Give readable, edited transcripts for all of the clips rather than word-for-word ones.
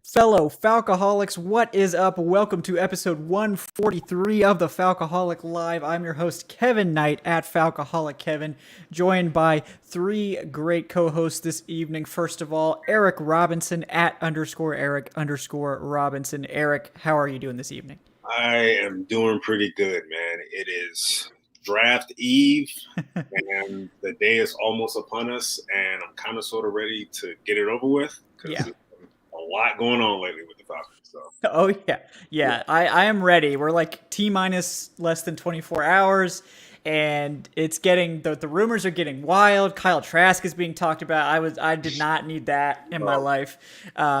Fellow Falcoholics, what is up? Welcome to episode 143 of the Falcoholic Live. I'm your host, Kevin Knight, at Falcoholic Kevin, joined by three great co-hosts this evening. First of all, Eric Robinson, at _Eric_Robinson. Eric, how are you doing this evening? I am doing pretty good, man. It is draft eve, and the day is almost upon us, and I'm kind of sort of ready to get it over with because there's a lot going on lately with the Falcons. So. Oh, yeah. I am ready. We're like T-minus less than 24 hours, and it's getting the rumors are getting wild. Kyle Trask is being talked about. I did not need that in my life.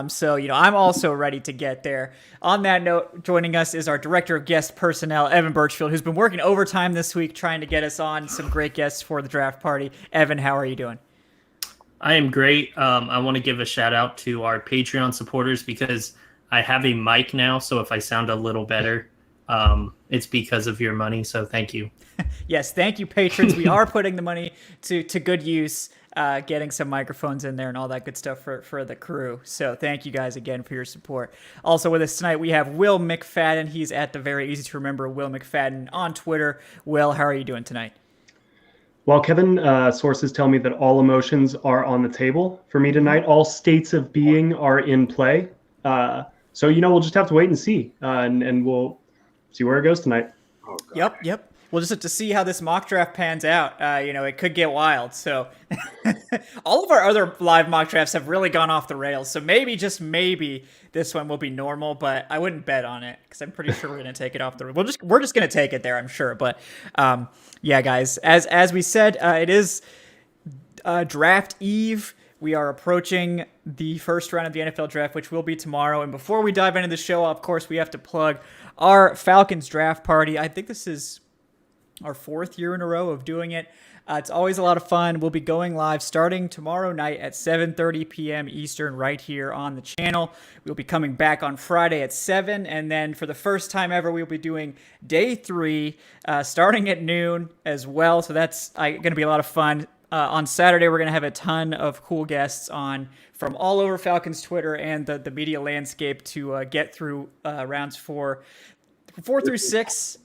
So I'm also ready to get there. On that note, joining us is our director of guest personnel, Evan Birchfield, who's been working overtime this week trying to get us on some great guests for the draft party. Evan, how are you doing? I am great. I want to give a shout out to our Patreon supporters because I have a mic now. So if I sound a little better, it's because of your money. So thank you. Yes, thank you, patrons. We are putting the money to good use, getting some microphones in there and all that good stuff for the crew. So thank you guys again for your support. Also with us tonight, we have Will McFadden. He's at the very easy to remember Will McFadden on Twitter. Will, how are you doing tonight? Well, Kevin, sources tell me that all emotions are on the table for me tonight. All states of being are in play. So, we'll just have to wait and see, and we'll see where it goes tonight. Oh, Yep. We'll just have to see how this mock draft pans out. It could get wild. So all of our other live mock drafts have really gone off the rails. So maybe, just maybe, this one will be normal, but I wouldn't bet on it because I'm pretty sure we're going to take it off the rails. We're just going to take it there, I'm sure. But yeah, guys, as we said, it is draft eve. We are approaching the first round of the NFL draft, which will be tomorrow. And before we dive into the show, of course, we have to plug our Falcons draft party. I think this is our fourth year in a row of doing it. It's always a lot of fun. We'll be going live starting tomorrow night at 7:30 p.m. Eastern right here on the channel. We'll be coming back on Friday at 7, and then for the first time ever, we'll be doing day 3 starting at noon as well. So that's going to be a lot of fun. On Saturday, we're going to have a ton of cool guests on from all over Falcons Twitter and the media landscape to get through rounds 4 through 6.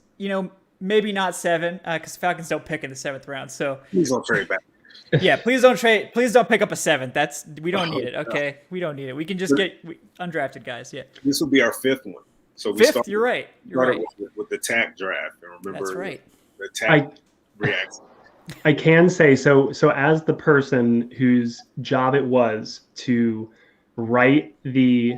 Maybe not 7, because Falcons don't pick in the 7th round. So please don't trade back. Yeah, please don't trade. Please don't pick up a 7th. We don't need it. Okay, we don't need it. We can just get undrafted guys. Yeah. This will be our 5th one. So we 5th. You're right. With the TAC draft. And remember, that's right. The TAC reacts. I can say so as the person whose job it was to write the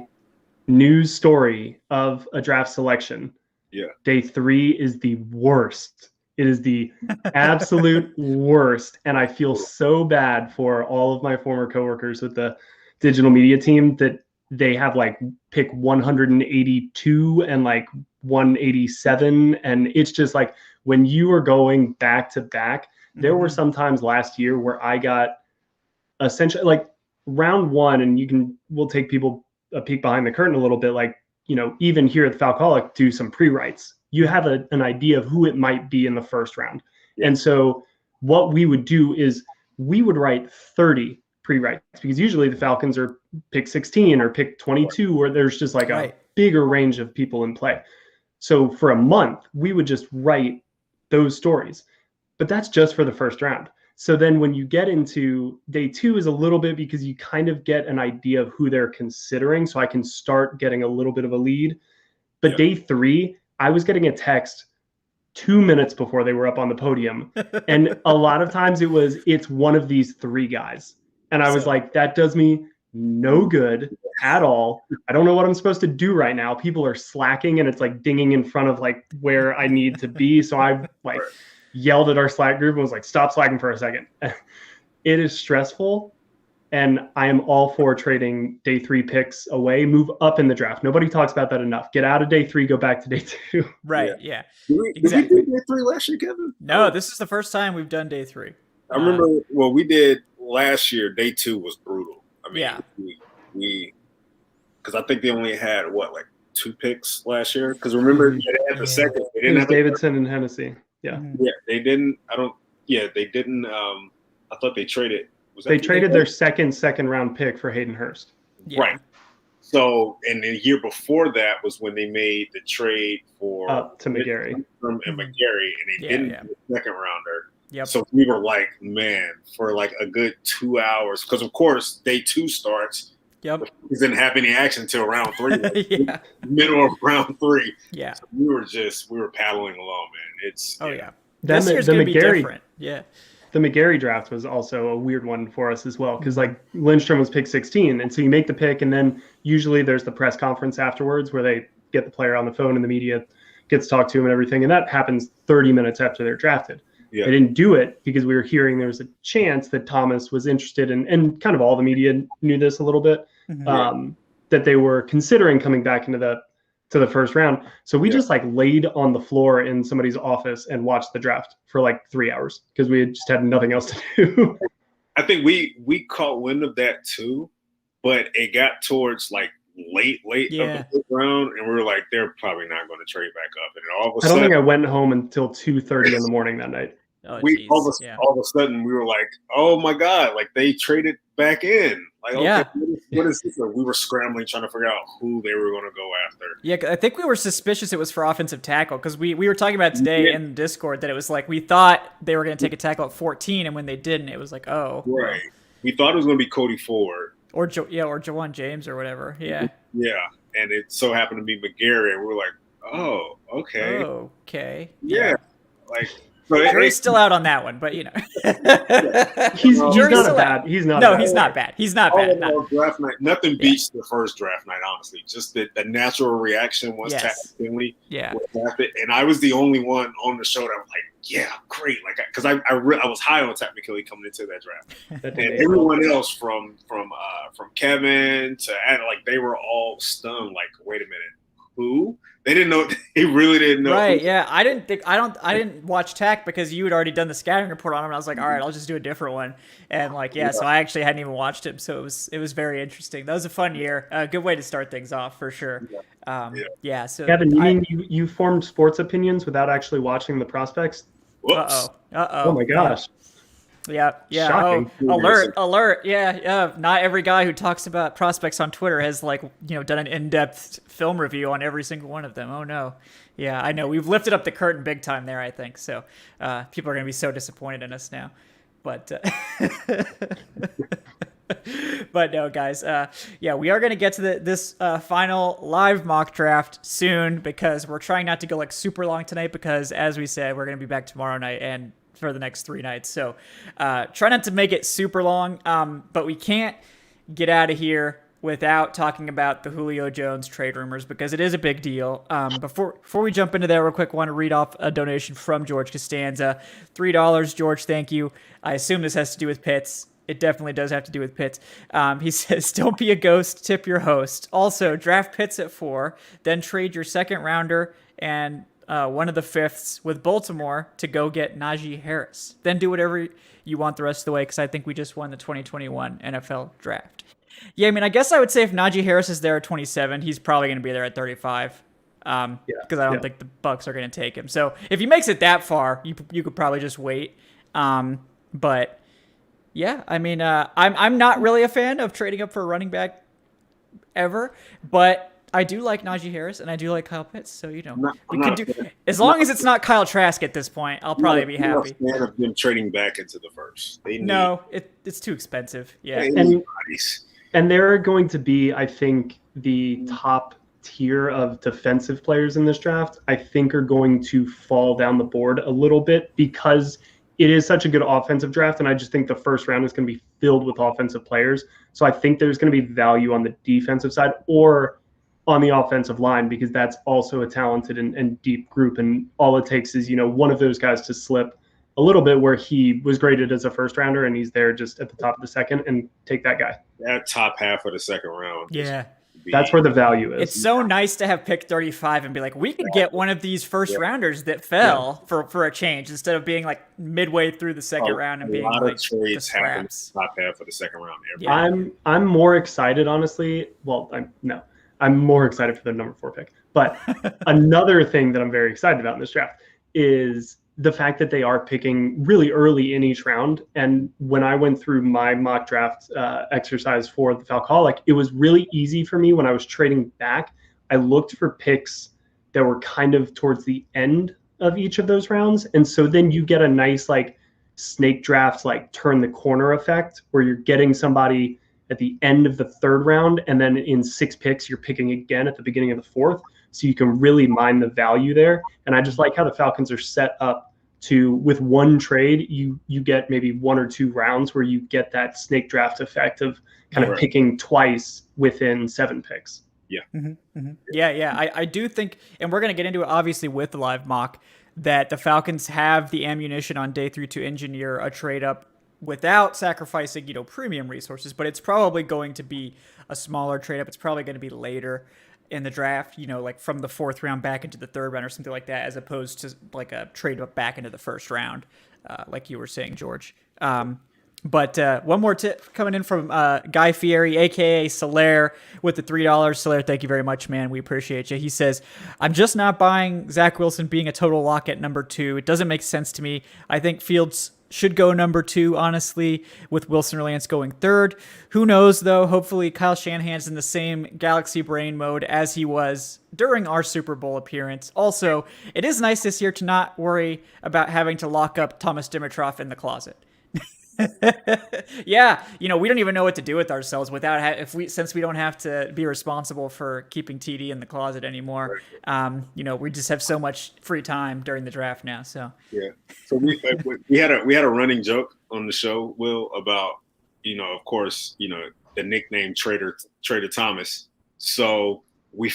news story of a draft selection. Yeah. Day 3 is the worst. It is the absolute worst. And I feel so bad for all of my former coworkers with the digital media team that they have like pick 182 and like 187. And it's just like when you are going back to back, there were some times last year where I got essentially like round 1, and we'll take people a peek behind the curtain a little bit, like, even here at the Falcoholic, do some pre-writes. You have an idea of who it might be in the first round. Yeah. And so what we would do is we would write 30 pre-writes, because usually the Falcons are pick 16 or pick 22, where there's just like a bigger range of people in play. So for a month, we would just write those stories. But that's just for the first round. So then when you get into day 2 is a little bit, because you kind of get an idea of who they're considering. So I can start getting a little bit of a lead. But day 3, I was getting a text 2 minutes before they were up on the podium. And a lot of times it's one of these 3 guys. And I was like, that does me no good at all. I don't know what I'm supposed to do right now. People are slacking and it's like dinging in front of like where I need to be. So I like yelled at our Slack group and was like, stop slacking for a second. It is stressful. And I am all for trading day 3 picks away, move up in the draft. Nobody talks about that enough. Get out of day 3, go back to day 2. Right. Yeah. Exactly. Did we do day 3 last year, Kevin? No, this is the first time we've done day 3. I remember we did last year. Day 2 was brutal. I mean, we because I think they only had like 2 picks last year. Because remember, they had the second. They didn't have Davidson and Hennessy. Yeah. Yeah, they didn't. They didn't. I thought they traded. They traded their second round pick for Hayden Hurst. Yeah. Right. So, and the year before that was when they made the trade for to McGarry and McGarry, and they didn't do the second rounder. Yep. So we were like, man, for like a good 2 hours, because of course day 2 starts. Yep. It didn't have any action until round 3, like yeah. middle of round 3. Yeah. So we were paddling along, man. It's This year's gonna be different. Yeah. The McGarry draft was also a weird one for us as well, because like Lindstrom was pick 16, and so you make the pick, and then usually there's the press conference afterwards where they get the player on the phone and the media gets to talk to him and everything, and that happens 30 minutes after they're drafted. Yeah. They didn't do it because we were hearing there was a chance that Thomas was interested in, and kind of all the media knew this a little bit, that they were considering coming back into the first round. So we just like laid on the floor in somebody's office and watched the draft for like 3 hours because we just had nothing else to do. I think we caught wind of that too, but it got towards like late of the fifth round, and we were like, they're probably not going to trade back up. And all of a sudden, I don't think I went home until 2:30 in the morning that night. All of a sudden we were like, oh my God, like they traded back in. Like, okay, what is this? We were scrambling, trying to figure out who they were going to go after. Yeah, I think we were suspicious it was for offensive tackle because we were talking about today in Discord that it was like we thought they were going to take a tackle at 14, and when they didn't, it was like, oh. Right. We thought it was going to be Cody Ford. Or Jawan James or whatever. Yeah. Yeah, and it so happened to be McGarry, and we were like, oh, okay. Okay. Yeah. Like. So jury's still out on that one, but you know, he's not bad. He's not bad. He's not bad. Draft night, nothing beats the first draft night. Honestly, just the natural reaction once Pat Finley was drafted, and I was the only one on the show that was like, "Yeah, great!" Like, because I was high on Pat McKinley coming into that draft, and everyone else from Kevin to Adam, like they were all stunned. Like, wait a minute, who? They didn't know. They really didn't know. Right? Yeah. I didn't watch Tack because you had already done the scouting report on him. And I was like, all right, I'll just do a different one. And like, so I actually hadn't even watched him. So it was very interesting. That was a fun year. A good way to start things off for sure. So Kevin, you formed sports opinions without actually watching the prospects? Whoops. Oh my gosh. Yeah. Shocking. Alert. Yeah. Not every guy who talks about prospects on Twitter has done an in-depth film review on every single one of them. Oh no. Yeah, I know. We've lifted up the curtain big time there, I think. So people are going to be so disappointed in us now. But but no, guys. We are going to get to this final live mock draft soon because we're trying not to go like super long tonight because, as we said, we're going to be back tomorrow night and for the next 3 nights. So try not to make it super long, but we can't get out of here without talking about the Julio Jones trade rumors because it is a big deal. Before we jump into that real quick, I want to read off a donation from George Costanza. $3, George, thank you. I assume this has to do with Pitts. It definitely does have to do with Pitts. He says, don't be a ghost, tip your host. Also, draft Pitts at 4, then trade your second rounder and one of the fifths with Baltimore to go get Najee Harris. Then do whatever you want the rest of the way because I think we just won the 2021 NFL draft. Yeah, I mean, I guess I would say if Najee Harris is there at 27, he's probably going to be there at 35 because I don't think the Bucs are going to take him. So if he makes it that far, you could probably just wait. But yeah, I mean, I'm not really a fan of trading up for a running back ever, but I do like Najee Harris and I do like Kyle Pitts. So, we can do as long as it's not Kyle Trask at this point, I'll probably be happy. I'm not a fan of them trading back into the first. It's too expensive. Yeah. And they're going to be, I think, the top tier of defensive players in this draft, I think are going to fall down the board a little bit because it is such a good offensive draft. And I just think the first round is going to be filled with offensive players. So I think there's going to be value on the defensive side or on the offensive line because that's also a talented and deep group. And all it takes is, one of those guys to slip a little bit where he was graded as a first rounder and he's there just at the top of the second and take that guy. That top half of the second round. Yeah. That's where the value is. It's so nice to have pick 35 and be like, we could get one of these first rounders that fell for a change instead of being like midway through the second round and being like the scraps. Top half of the second round. I'm more excited, honestly. Well, I'm more excited for the number 4 pick. But another thing that I'm very excited about in this draft is the fact that they are picking really early in each round. And when I went through my mock draft exercise for the Falcoholic, it was really easy for me when I was trading back. I looked for picks that were kind of towards the end of each of those rounds. And so then you get a nice like snake draft, like turn the corner effect where you're getting somebody at the end of the third round. And then in 6 picks, you're picking again at the beginning of the fourth. So you can really mine the value there. And I just like how the Falcons are set up to, with one trade, you get maybe 1 or 2 rounds where you get that snake draft effect of kind of picking twice within 7 picks. Yeah. Mm-hmm, mm-hmm. Yeah. I do think, and we're going to get into it obviously with the live mock, that the Falcons have the ammunition on day 3 to engineer a trade up without sacrificing, premium resources, but it's probably going to be a smaller trade up. It's probably going to be later in the draft, like from the 4th round back into the 3rd round or something like that, as opposed to like a trade up back into the 1st round, like you were saying, George. But one more tip coming in from Guy Fieri, a.k.a. Solaire, with the $3. Solaire, thank you very much, man. We appreciate you. He says, I'm just not buying Zach Wilson being a total lock at number 2. It doesn't make sense to me. I think Fields should go number 2, honestly, with Wilson or Lance going 3rd. Who knows, though? Hopefully Kyle Shanahan's in the same galaxy brain mode as he was during our Super Bowl appearance. Also, it is nice this year to not worry about having to lock up Thomas Dimitroff in the closet. Yeah, we don't even know what to do with ourselves without since we don't have to be responsible for keeping TD in the closet anymore. We just have so much free time during the draft now. So yeah, so we had a running joke on the show, Will, about of course the nickname Trader Thomas. So we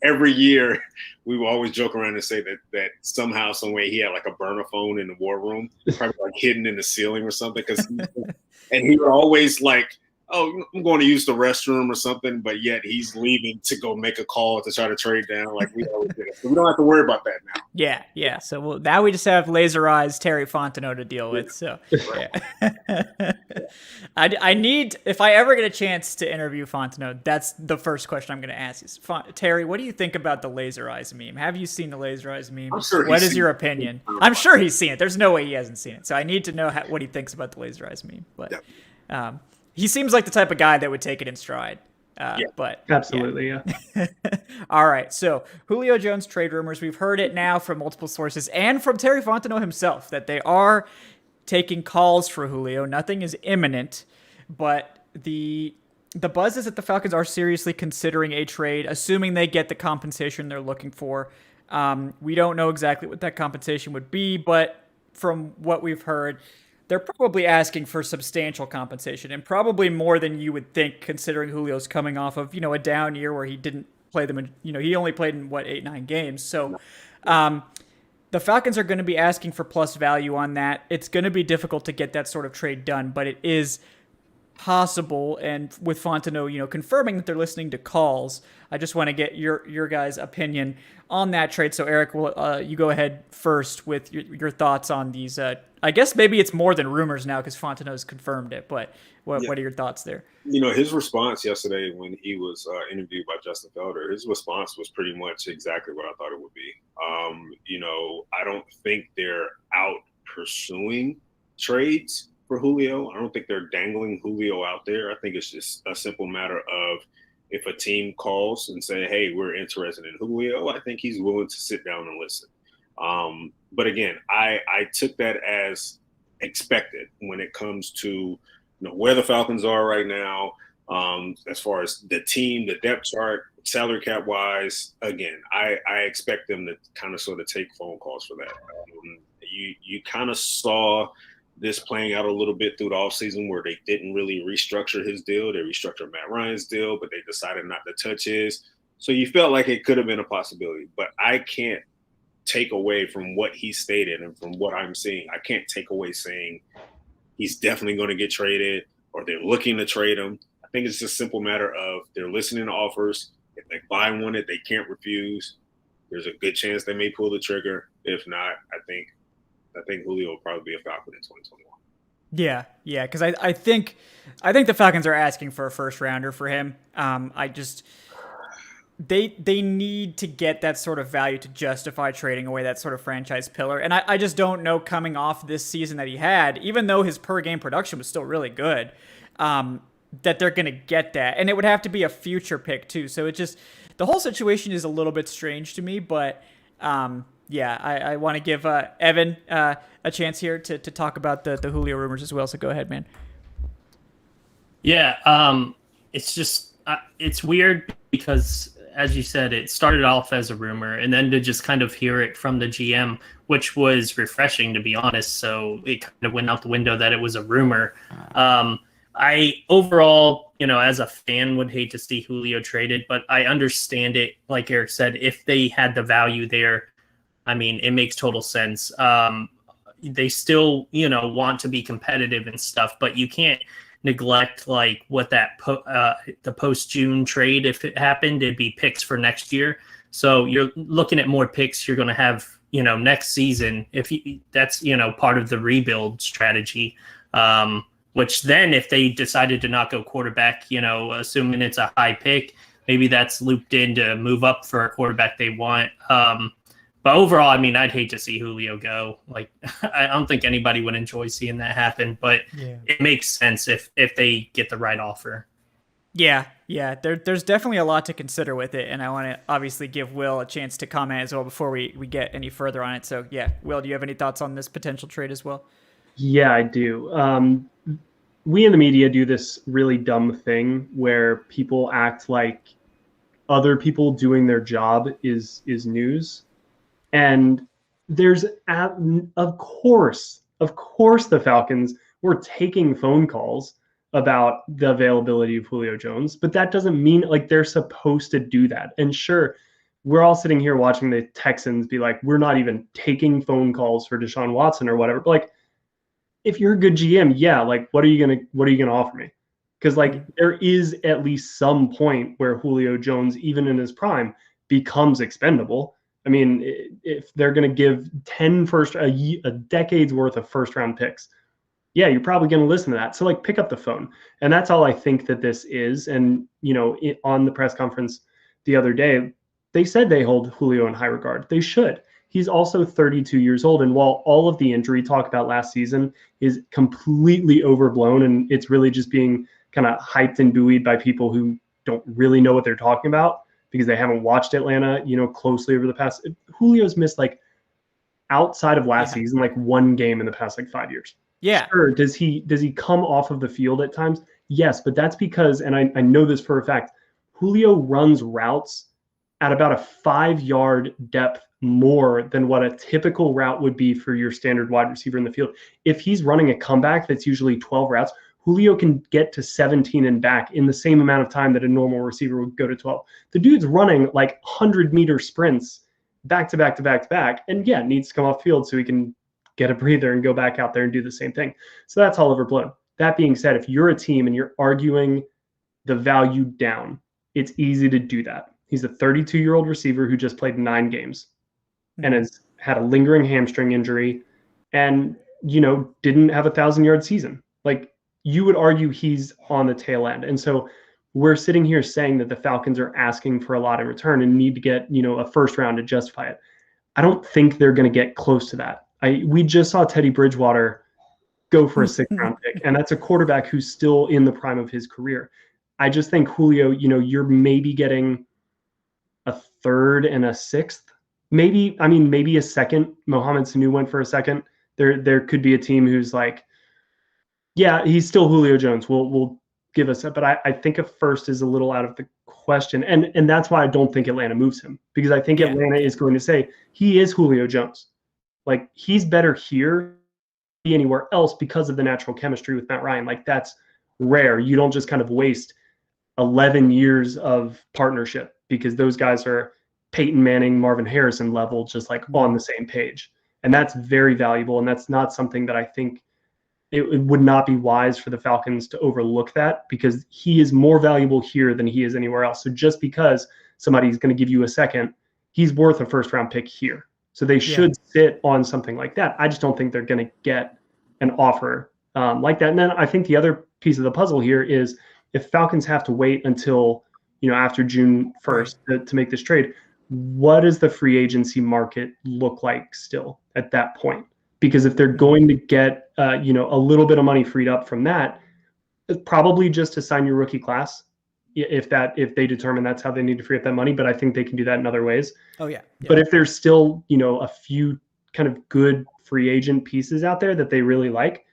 every year we would always joke around and say that somehow, some way, he had like a burner phone in the war room, probably like hidden in the ceiling or something. And he would always like, oh, I'm going to use the restroom or something, but yet he's leaving to go make a call to try to trade down. Like we always did. So we don't have to worry about that now. Yeah. So now we just have laser eyes Terry Fontenot to deal with. So yeah. I need, if I ever get a chance to interview Fontenot, that's the first question I'm going to ask is, Terry, what do you think about the laser eyes meme? Have you seen the laser eyes meme? I'm sure what is your opinion? I'm sure he's seen it. There's no way he hasn't seen it. So I need to know what he thinks about the laser eyes meme. But he seems like the type of guy that would take it in stride. But absolutely, yeah. All right. So Julio Jones trade rumors. We've heard it now from multiple sources and from Terry Fontenot himself that they are taking calls for Julio. Nothing is imminent, but the buzz is that the Falcons are seriously considering a trade, assuming they get the compensation they're looking for. We don't know exactly what that compensation would be, but from what we've heard, they're probably asking for substantial compensation and probably more than you would think, considering Julio's coming off of, a down year where he didn't play them in, he only played in 8-9 games. So, the Falcons are going to be asking for plus value on that. It's going to be difficult to get that sort of trade done, but it is possible. And with Fontenot, confirming that they're listening to calls, I just want to get your guys' opinion on that trade. So Eric, you go ahead first with your thoughts on these. I guess maybe it's more than rumors now because Fontenot's confirmed it, but what are your thoughts there? His response yesterday when he was interviewed by Justin Felder, his response was pretty much exactly what I thought it would be. I don't think they're out pursuing trades for Julio. I don't think they're dangling Julio out there. I think it's just a simple matter of if a team calls and say, hey, we're interested in Julio, I think he's willing to sit down and listen. But again, I took that as expected when it comes to where the Falcons are right now, as far as the team, the depth chart, salary cap wise. Again, I expect them to kind of sort of take phone calls for that. You kind of saw this playing out a little bit through the offseason where they didn't really restructure his deal. They restructured Matt Ryan's deal, but they decided not to touch his. So you felt like it could have been a possibility, but I can't take away from what he stated and from what I'm seeing. I can't take away saying he's definitely going to get traded or they're looking to trade him. I think it's just a simple matter of they're listening to offers. If they buy one that they can't refuse, there's a good chance they may pull the trigger. If not, I think Julio will probably be a Falcon in 2021. Yeah, because I think the Falcons are asking for a first rounder for him. they need to get that sort of value to justify trading away that sort of franchise pillar. And I just don't know, coming off this season that he had, even though his per game production was still really good, that they're going to get that. And it would have to be a future pick too. So it just, the whole situation is a little bit strange to me, but yeah, I want to give Evan a chance here to talk about the Julio rumors as well. So go ahead, man. Yeah, it's just, it's weird because, as you said, it started off as a rumor, and then to just kind of hear it from the GM, which was refreshing, to be honest. So it kind of went out the window that it was a rumor. I overall, as a fan, would hate to see Julio traded, but I understand it. Like Eric said, if they had the value there, I mean, it makes total sense. They still, want to be competitive and stuff, but you can't neglect like what that the post-June trade, if it happened, it'd be picks for next year. So you're looking at more picks you're going to have, next season, if that's, part of the rebuild strategy. Which then if they decided to not go quarterback, assuming it's a high pick, maybe that's looped in to move up for a quarterback they want. But overall, I mean, I'd hate to see Julio go. Like, I don't think anybody would enjoy seeing that happen, but It makes sense if they get the right offer. Yeah. There's definitely a lot to consider with it, and I want to obviously give Will a chance to comment as well before we get any further on it. So, yeah, Will, do you have any thoughts on this potential trade as well? Yeah, I do. We in the media do this really dumb thing where people act like other people doing their job is news. And there's, of course, the Falcons were taking phone calls about the availability of Julio Jones, but that doesn't mean like they're supposed to do that. And sure, we're all sitting here watching the Texans be like, we're not even taking phone calls for Deshaun Watson or whatever. But like, if you're a good GM, yeah, like what are you gonna offer me? Because like there is at least some point where Julio Jones, even in his prime, becomes expendable. I mean, if they're going to give a decade's worth of first round picks, yeah, you're probably going to listen to that. So like pick up the phone. And that's all I think that this is. And, on the press conference the other day, they said they hold Julio in high regard. They should. He's also 32 years old. And while all of the injury talk about last season is completely overblown, and it's really just being kind of hyped and buoyed by people who don't really know what they're talking about, because they haven't watched Atlanta, closely over the past. Julio's missed like outside of last season, like one game in the past like 5 years. Yeah. Sure. Does he come off of the field at times? Yes, but that's because, and I know this for a fact, Julio runs routes at about a 5-yard depth more than what a typical route would be for your standard wide receiver in the field. If he's running a comeback that's usually 12 routes, Julio can get to 17 and back in the same amount of time that a normal receiver would go to 12. The dude's running like 100-meter sprints back to back to back to back, and yeah, needs to come off field so he can get a breather and go back out there and do the same thing. So that's all overblown. That being said, if you're a team and you're arguing the value down, it's easy to do that. He's a 32-year-old receiver who just played 9 games and has had a lingering hamstring injury and, didn't have a 1,000-yard season. Like, you would argue he's on the tail end. And so we're sitting here saying that the Falcons are asking for a lot in return and need to get, a first round to justify it. I don't think they're going to get close to that. We just saw Teddy Bridgewater go for a 6th round pick, and that's a quarterback who's still in the prime of his career. I just think Julio, you're maybe getting a 3rd and a 6th. Maybe a 2nd. Mohamed Sanu went for a 2nd. There could be a team who's like, yeah, he's still Julio Jones. We'll give us it. But I think a 1st is a little out of the question. And that's why I don't think Atlanta moves him, because I think Atlanta is going to say he is Julio Jones. Like, he's better here than anywhere else because of the natural chemistry with Matt Ryan. Like, that's rare. You don't just kind of waste 11 years of partnership, because those guys are Peyton Manning, Marvin Harrison level, just like on the same page. And that's very valuable. And that's not something that I think it would not be wise for the Falcons to overlook, that, because he is more valuable here than he is anywhere else. So just because somebody's going to give you a 2nd, he's worth a 1st round pick here. So they should sit on something like that. I just don't think they're going to get an offer like that. And then I think the other piece of the puzzle here is, if Falcons have to wait until after June 1st to make this trade, what does the free agency market look like still at that point? Because if they're going to get, a little bit of money freed up from that, it's probably just to sign your rookie class, if they determine that's how they need to free up that money. But I think they can do that in other ways. Oh yeah. But if there's still, a few kind of good free agent pieces out there that they really like,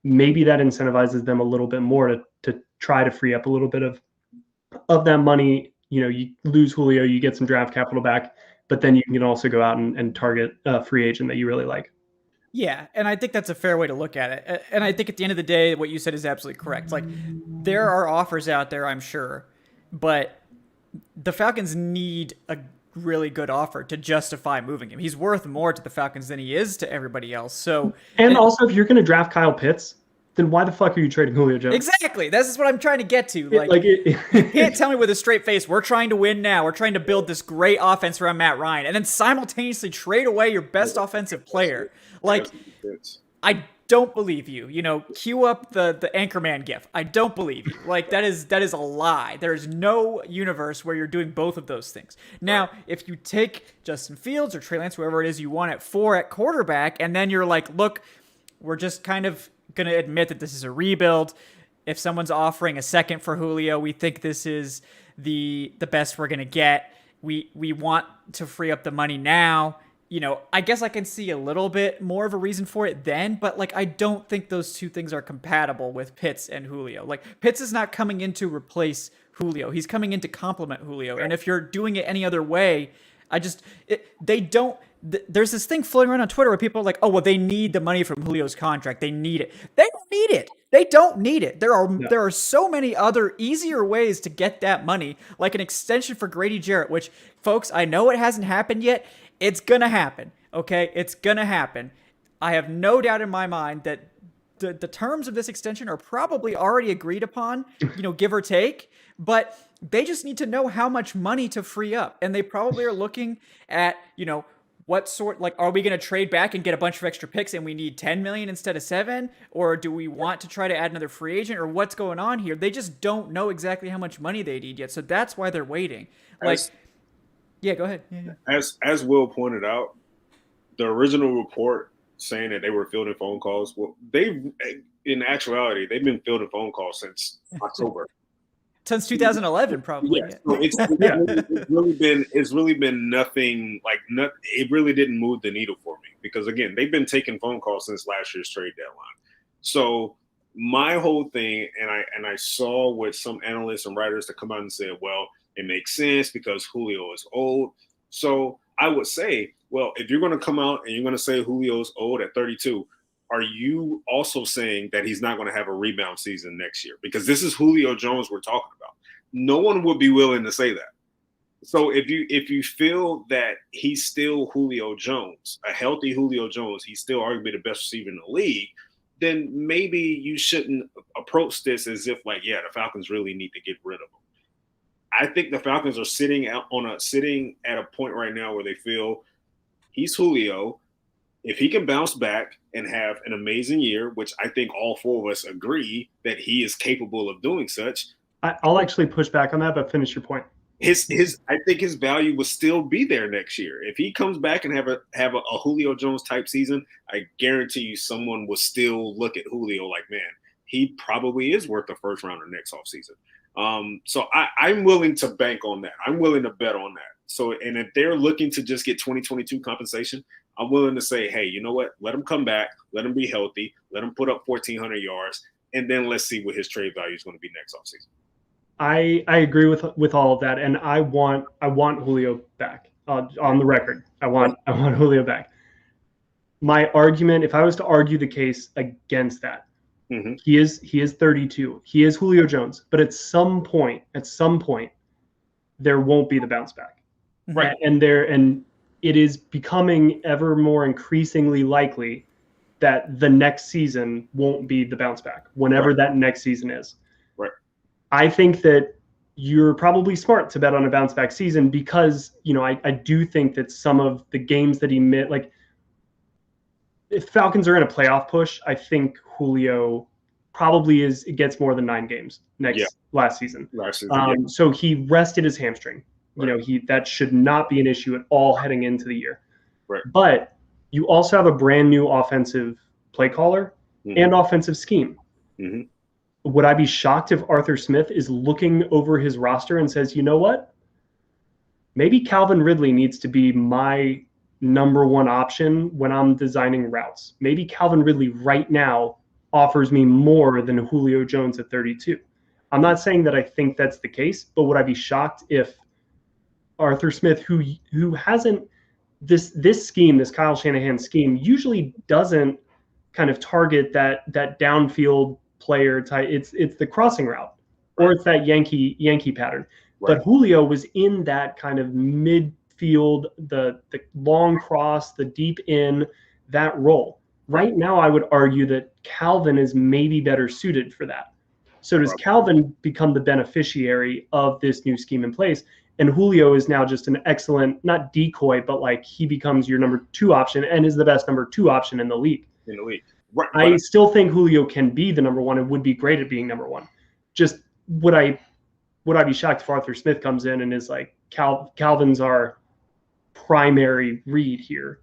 maybe that incentivizes them a little bit more to try to free up a little bit of that money. You lose Julio, you get some draft capital back, but then you can also go out and target a free agent that you really like. Yeah, and I think that's a fair way to look at it. And I think at the end of the day, what you said is absolutely correct. Like, there are offers out there, I'm sure, but the Falcons need a really good offer to justify moving him. He's worth more to the Falcons than he is to everybody else. So, and also, if you're going to draft Kyle Pitts, then why the fuck are you trading Julio Jones? Exactly. This is what I'm trying to get to. You can't tell me with a straight face, we're trying to win now. We're trying to build this great offense around Matt Ryan, and then simultaneously trade away your best offensive player. Like, I don't believe you. Cue up the Anchorman gif. I don't believe you. Like, that is a lie. There is no universe where you're doing both of those things. Now, if you take Justin Fields or Trey Lance, whoever it is you want at 4 at quarterback, and then you're like, look, we're just kind of going to admit that this is a rebuild. If someone's offering a second for Julio, we think this is the best we're going to get. We want to free up the money now. I guess I can see a little bit more of a reason for it then, but I don't think those two things are compatible with Pitts and Julio. Pitts is not coming in to replace Julio. He's coming in to complement Julio. And if you're doing it any other way, there's this thing floating around on Twitter where people are like, oh, well, they need the money from Julio's contract. They need it. They don't need it. They don't need it. There are so many other easier ways to get that money, like an extension for Grady Jarrett, which, folks, I know it hasn't happened yet. It's going to happen, okay? It's going to happen. I have no doubt in my mind that the terms of this extension are probably already agreed upon, give or take, but they just need to know how much money to free up. And they probably are looking at, what sort, are we going to trade back and get a bunch of extra picks and we need 10 million instead of 7? Or do we want to try to add another free agent, or what's going on here? They just don't know exactly how much money they need yet. So that's why they're waiting. Yeah, go ahead. Yeah. As Will pointed out, the original report saying that they were fielding phone calls, well, in actuality, they've been fielding phone calls since October. Since 2011, probably. Yeah. So it's really been nothing. It really didn't move the needle for me, because again, they've been taking phone calls since last year's trade deadline. So my whole thing, and I saw with some analysts and writers that come out and said, well, it makes sense because Julio is old. So I would say, well, if you're going to come out and you're going to say Julio's old at 32, are you also saying that he's not going to have a rebound season next year? Because this is Julio Jones we're talking about. No one would be willing to say that. So if you feel that he's still Julio Jones, a healthy Julio Jones, he's still arguably the best receiver in the league, then maybe you shouldn't approach this as if the Falcons really need to get rid of him. I think the Falcons are sitting at a point right now where they feel he's Julio. If he can bounce back and have an amazing year, which I think all 4 of us agree that he is capable of doing such. I'll actually push back on that, but finish your point. I think his value will still be there next year. If he comes back and have a Julio Jones type season, I guarantee you someone will still look at Julio like, man, he probably is worth the first rounder next offseason. So I'm willing to bank on that. I'm willing to bet on that. So, and if they're looking to just get 2022 compensation, I'm willing to say, hey, you know what? Let him come back. Let him be healthy. Let him put up 1,400 yards. And then let's see what his trade value is going to be next offseason. I agree with all of that. And I want Julio back on the record. I want Julio back. My argument, if I was to argue the case against that, mm-hmm. he is 32. He is Julio Jones. But at some point, there won't be the bounce back. Right. And it is becoming ever more increasingly likely that the next season won't be the bounce back, whenever that next season is. Right. I think that you're probably smart to bet on a bounce back season because, I do think that some of the games that he missed, if Falcons are in a playoff push, I think Julio probably it gets more than 9 games last season. So he rested his hamstring. Right. That should not be an issue at all heading into the year. Right. But you also have a brand new offensive play caller and offensive scheme. Mm-hmm. Would I be shocked if Arthur Smith is looking over his roster and says, you know what? Maybe Calvin Ridley needs to be my number one option when I'm designing routes. Maybe Calvin Ridley right now offers me more than Julio Jones at 32. I'm not saying that I think that's the case, but would I be shocked if Arthur Smith, who hasn't this scheme, this Kyle Shanahan scheme, usually doesn't kind of target that downfield player type. It's the crossing route, or it's that Yankee pattern. Right. But Julio was in that kind of midfield, the long cross, the deep in, that role. Right now, I would argue that Calvin is maybe better suited for that. So does Calvin become the beneficiary of this new scheme in place? And Julio is now just an excellent, not decoy, but like he becomes your number 2 option and is the best number 2 option in the league. Right. I still think Julio can be the number 1 and would be great at being number 1. Just would I be shocked if Arthur Smith comes in and is like, Calvin's our primary read here?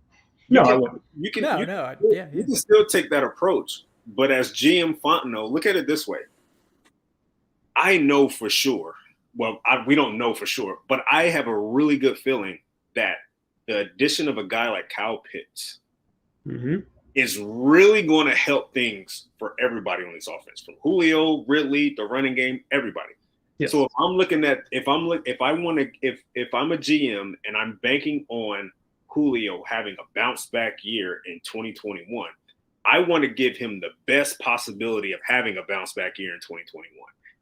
No, I wouldn't. You can still take that approach. But as GM Fontenot, look at it this way. I know for sure. Well, we don't know for sure, but I have a really good feeling that the addition of a guy like Kyle Pitts is really going to help things for everybody on this offense, from Julio, Ridley, the running game, everybody. Yes. So if I'm looking at if I'm a GM and I'm banking on Julio having a bounce back year in 2021, I want to give him the best possibility of having a bounce back year in 2021.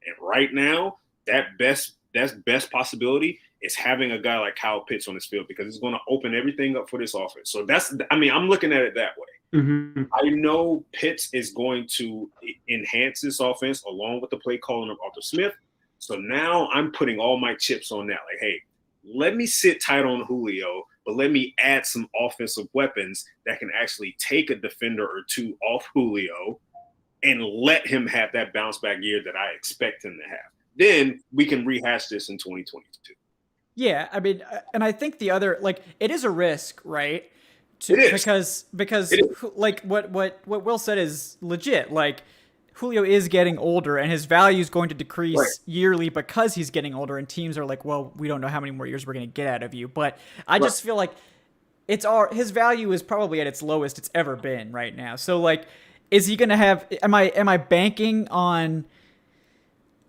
And right now, that best possibility is having a guy like Kyle Pitts on this field, because it's going to open everything up for this offense. So I'm looking at it that way. Mm-hmm. I know Pitts is going to enhance this offense along with the play calling of Arthur Smith. So now I'm putting all my chips on that. Like, hey, let me sit tight on Julio, but let me add some offensive weapons that can actually take a defender or 2 off Julio and let him have that bounce back year that I expect him to have. Then we can rehash this in 2022. Yeah, I mean, and I think the other, like, it is a risk, right? It is. Because like what Will said is legit. Like, Julio is getting older and his value is going to decrease yearly because he's getting older, and teams are like, well, we don't know how many more years we're going to get out of you. But I just feel like his value is probably at its lowest it's ever been right now. So like, is he going to have, am I banking on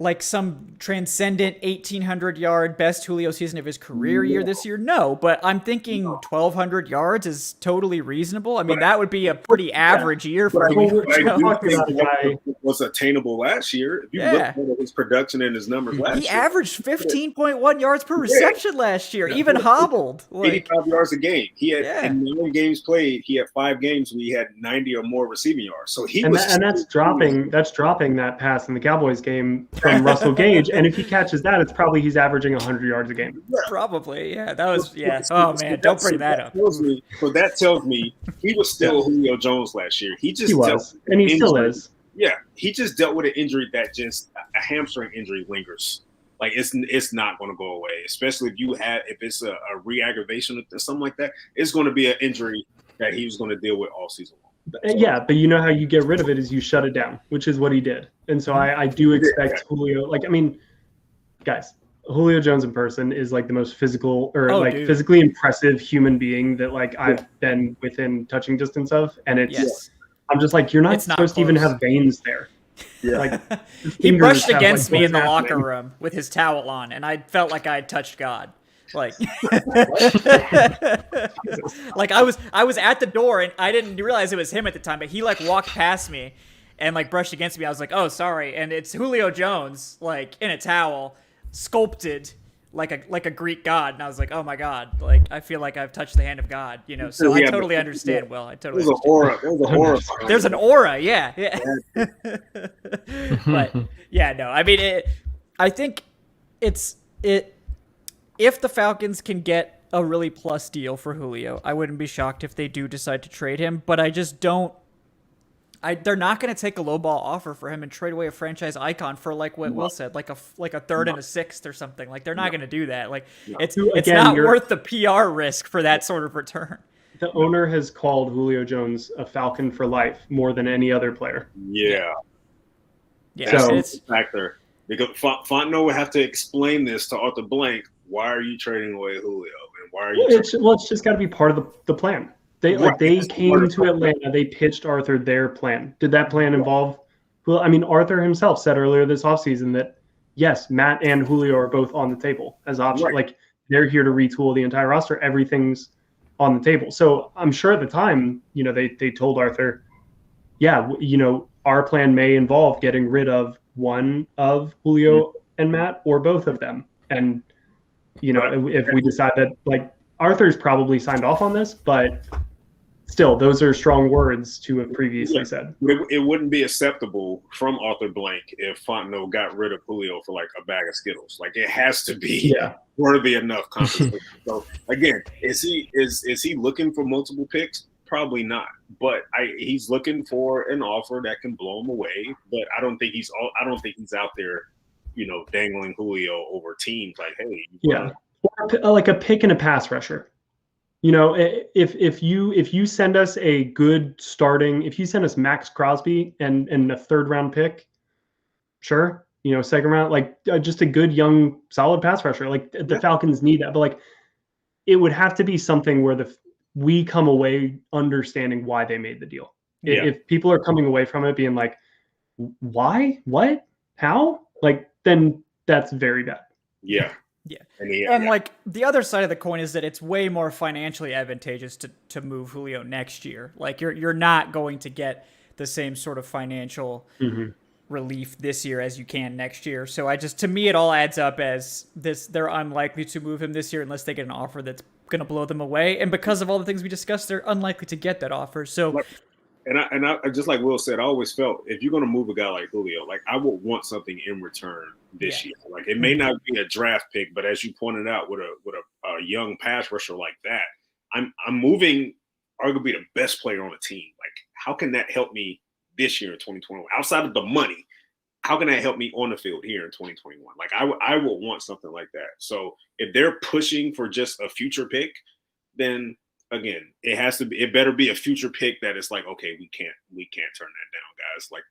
like some transcendent 1,800 yard best Julio season of his career year this year? No, but I'm thinking 1,200 yards is totally reasonable. I mean, that would be a pretty average year for Julio Jones. Was attainable last year. If you look at his production and his numbers last year, he averaged 15.1 yards per reception last year, even hobbled. 85 yards a game. He had in 9 games played. He had 5 games where he had 90 or more receiving yards. So that's dropping that pass in the Cowboys game from Russell Gage, and if he catches that, it's probably he's averaging 100 yards a game. Probably, yeah. That was, Oh man, don't bring that up. That tells me he was still Julio Jones last year. He was, and he still is. Yeah, he just dealt with an injury that just a hamstring injury lingers. Like it's not going to go away, especially if it's a re-aggravation or something like that. It's going to be an injury that he was going to deal with all season long. But you know how you get rid of it is you shut it down, which is what he did. And so I do expect Julio, guys, Julio Jones in person is like the most physical physically impressive human being that I've been within touching distance of. And I'm just like, you're not supposed to even have veins there. Yeah. Like he brushed against me in the locker room with his towel on, and I felt like I had touched God. Like, like I was at the door and I didn't realize it was him at the time, but he walked past me and brushed against me. I was like, oh, sorry. And it's Julio Jones, in a towel, sculpted like a Greek god. And I was like, oh my God, I feel like I've touched the hand of God, so I totally understand. Will, I totally understand. There's an aura. There's an aura. Yeah. But no, I mean, I think if the Falcons can get a really plus deal for Julio, I wouldn't be shocked if they do decide to trade him, but I they're not going to take a lowball offer for him and trade away a franchise icon for like what Will said, like a third and a sixth or something. Like they're not going to do that. Like it's not worth the PR risk for that sort of return. The owner has called Julio Jones a Falcon for life more than any other player. Yeah. So it's a factor. Because Fontenot would have to explain this to Arthur Blank. Why are you trading away Julio? And why are you? It's just got to be part of the plan. They came to Atlanta. They pitched Arthur their plan. Did that plan involve? Well, I mean, Arthur himself said earlier this offseason that yes, Matt and Julio are both on the table as options. Right. Like they're here to retool the entire roster. Everything's on the table. So I'm sure at the time, they told Arthur, yeah, our plan may involve getting rid of one of Julio and Matt or both of them. And, if we decide that, like, Arthur's probably signed off on this, but still, those are strong words to have previously said. It wouldn't be acceptable from Arthur Blank if Fontenot got rid of Julio for like a bag of Skittles. Like it has to be worthy enough compensation. So again, is he looking for multiple picks? Probably not. But he's looking for an offer that can blow him away. But I don't think he's out there, dangling Julio over teams like, hey, or like a pick and a pass rusher. If you send us a good starting, if you send us Max Crosby and a third round pick, sure, second round, like just a good young solid pass rusher, like the Falcons need that. But like it would have to be something where we come away understanding why they made the deal. If people are coming away from it being like, why, what, how, like then that's very bad. Yeah. Yeah. And like the other side of the coin is that it's way more financially advantageous to move Julio next year. Like you're not going to get the same sort of financial relief this year as you can next year. So to me, it all adds up as they're unlikely to move him this year unless they get an offer that's going to blow them away. And because of all the things we discussed, they're unlikely to get that offer. So. And I just like Will said, I always felt if you're going to move a guy like Julio, like I would want something in return this year. Like it may not be a draft pick, but as you pointed out, with a young pass rusher like that, I'm moving arguably the best player on the team. Like how can that help me this year in 2021? Outside of the money, how can that help me on the field here in 2021? Like I would want something like that. So if they're pushing for just a future pick, then again, it better be a future pick that is like, okay, we can't turn that down, guys. Like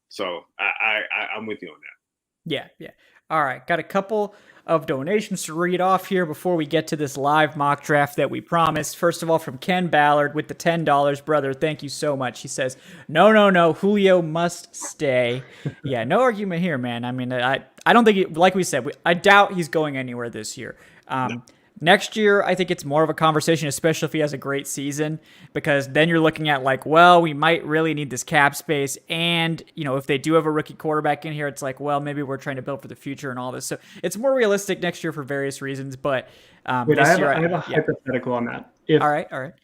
so I'm with you on that. Yeah. All right. Got a couple of donations to read off here before we get to this live mock draft that we promised. First of all, from Ken Ballard with the $10, brother. Thank you so much. He says, no, Julio must stay. Yeah, no argument here, man. I mean, I don't think, like we said, I doubt he's going anywhere this year. No. Next year, I think it's more of a conversation, especially if he has a great season, because then you're looking at like, well, we might really need this cap space. And, if they do have a rookie quarterback in here, it's like, well, maybe we're trying to build for the future and all this. So it's more realistic next year for various reasons. But I have a hypothetical on that. All right.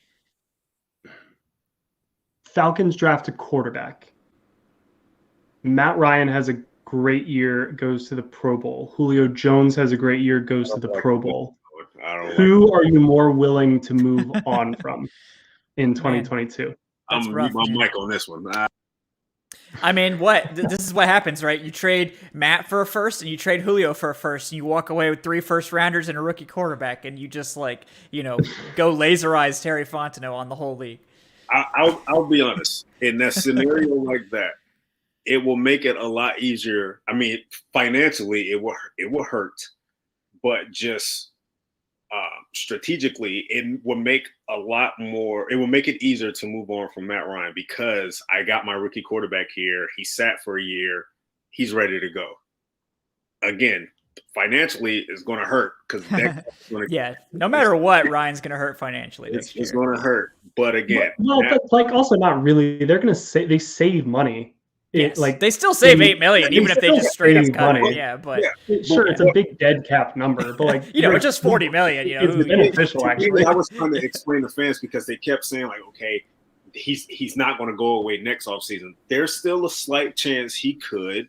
Falcons draft a quarterback. Matt Ryan has a great year, goes to the Pro Bowl. Julio Jones has a great year, goes to the Pro Bowl. Who are you more willing to move on from in 2022? I'm going to mute my mic on this one. I mean, this is what happens, right? You trade Matt for a first and you trade Julio for a first and you walk away with 3 first-rounders and a rookie quarterback and you just go laserize Terry Fontenot on the whole league. I'll be honest. In that scenario like that, it will make it a lot easier. I mean, financially, it will hurt, but just strategically, it will make it easier to move on from Matt Ryan because I got my rookie quarterback here. He sat for a year. He's ready to go. Again, financially, it's going to hurt because no matter what, Ryan's going to hurt financially. It's going to hurt, but again, but like also not really. They're going to they save money. Yes. They still save $8 million, even if they just straight up cut it. Yeah, but sure, it's a big dead cap number, but like it's just $40 million. It's beneficial actually. I was trying to explain to fans because they kept saying like, okay, he's not going to go away next offseason. There's still a slight chance he could,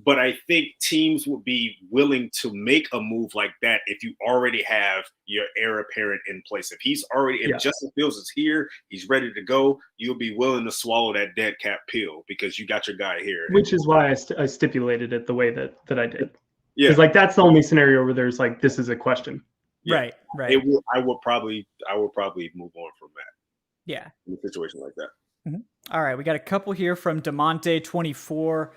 But I think teams would be willing to make a move like that if you already have your heir apparent in place. If he's already, if Justin Fields is here, he's ready to go, you'll be willing to swallow that dead cat pill because you got your guy here. Which is why I stipulated it the way that I did. Yeah. Because like that's the only scenario where there's like, this is a question. Yeah. Right. I would probably move on from that. Yeah. In a situation like that. All right, we got a couple here from DeMonte24.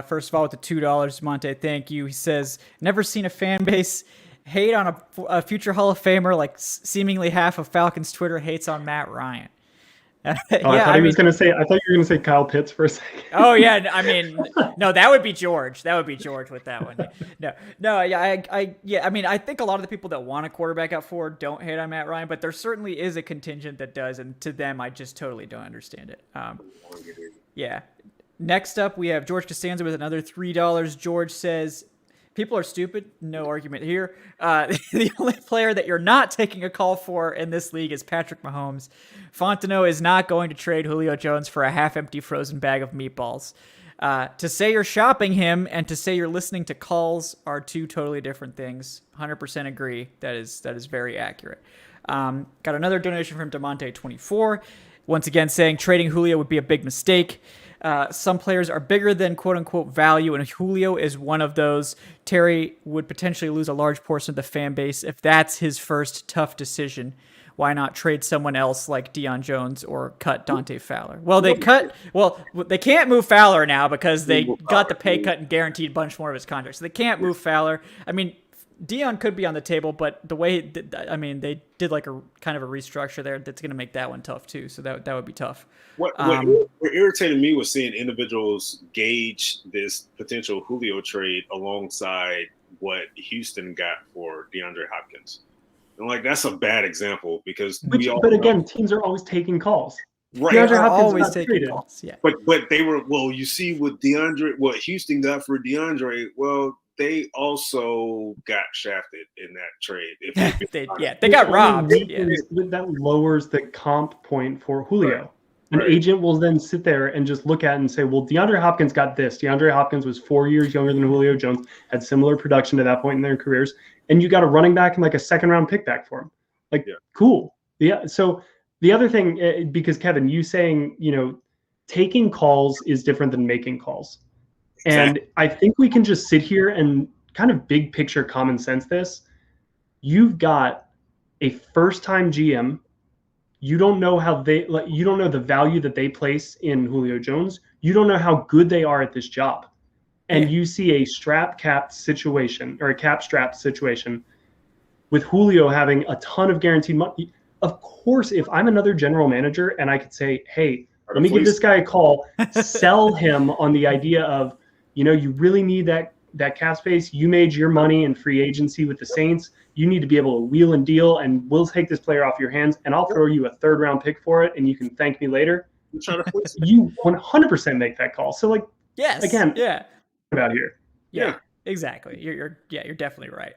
First of all, with the $2, DeMonte, thank you. He says, never seen a fan base hate on a future Hall of Famer like seemingly half of Falcons Twitter hates on Matt Ryan. I thought you were going to say Kyle Pitts for a second. Oh yeah, I mean, no, that would be George. That would be George with that one. No, yeah, I mean, I think a lot of the people that want a quarterback at 4 don't hate on Matt Ryan, but there certainly is a contingent that does, and to them, I just totally don't understand it. Yeah. Next up, we have George Costanza with another $3. George says, people are stupid. No argument here. The only player that you're not taking a call for in this league is Patrick Mahomes. Fontenot is not going to trade Julio Jones for a half-empty frozen bag of meatballs. To say you're shopping him and to say you're listening to calls are two totally different things. 100% agree. That is very accurate. Got another donation from DeMonte24. Once again, saying trading Julio would be a big mistake. Some players are bigger than quote-unquote value, and Julio is one of those. Terry would potentially lose a large portion of the fan base if that's his first tough decision. Why not trade someone else like Deion Jones or cut Dante Fowler? Well, they can't move Fowler now because they got the pay cut and guaranteed a bunch more of his contract. So they can't move Fowler. I mean, Deion could be on the table, but the way they did like a kind of a restructure there that's going to make that one tough too. So that would be tough. What irritated me was seeing individuals gauge this potential Julio trade alongside what Houston got for DeAndre Hopkins. And like that's a bad example because again, teams are always taking calls. Right. DeAndre Hopkins always taking calls. Yeah. But they were you see what Houston got for DeAndre, well, they also got shafted in that trade. They got robbed. That lowers the comp point for Julio. An agent will then sit there and just look at it and say, well, DeAndre Hopkins got this. DeAndre Hopkins was 4 years younger than Julio Jones, had similar production to that point in their careers, and you got a running back and like a second-round pick back for him. Cool. Yeah. So the other thing, because Kevin, you saying, taking calls is different than making calls. And I think we can just sit here and kind of big picture common sense this. You've got a first-time GM. You don't know you don't know the value that they place in Julio Jones. You don't know how good they are at this job. And you see a cap strap situation with Julio having a ton of guaranteed money. Of course, if I'm another general manager and I could say, hey, let me give this guy a call, sell him on the idea of, you really need that cap space. You made your money in free agency with the Saints. You need to be able to wheel and deal, and we'll take this player off your hands, and I'll throw you a third-round pick for it, and you can thank me later. You 100% make that call. So, yes, again, about here. Yeah, exactly. You're definitely right.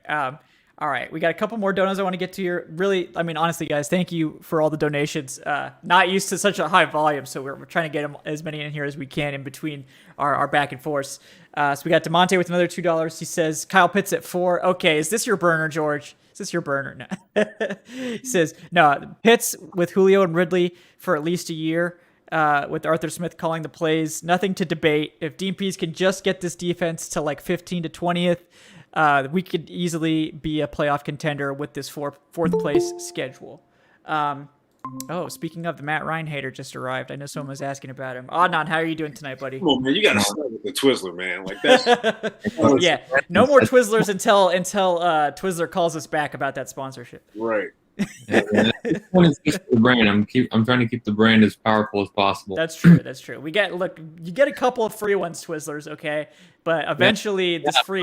All right, we got a couple more donos I want to get to here. Really, I mean, honestly, guys, thank you for all the donations. Not used to such a high volume, so we're trying to get them as many in here as we can in between our back and forth. So we got DeMonte with another $2. He says, Kyle Pitts at 4. Okay, is this your burner, George? Is this your burner? No. He says, no, Pitts with Julio and Ridley for at least a year. With Arthur Smith calling the plays. Nothing to debate. If Dean Pease can just get this defense to like 15 to 20th, we could easily be a playoff contender with this fourth place schedule. Speaking of, the Matt Ryan hater just arrived. I know someone was asking about him. Adnan, how are you doing tonight, buddy? Come on, man. You got to start with the Twizzler, man. Like that. Yeah, no more Twizzlers until Twizzler calls us back about that sponsorship. Right. This one is just the brand. I'm trying to keep the brand as powerful as possible. That's true. You get a couple of free ones, Twizzlers, okay? But eventually this free.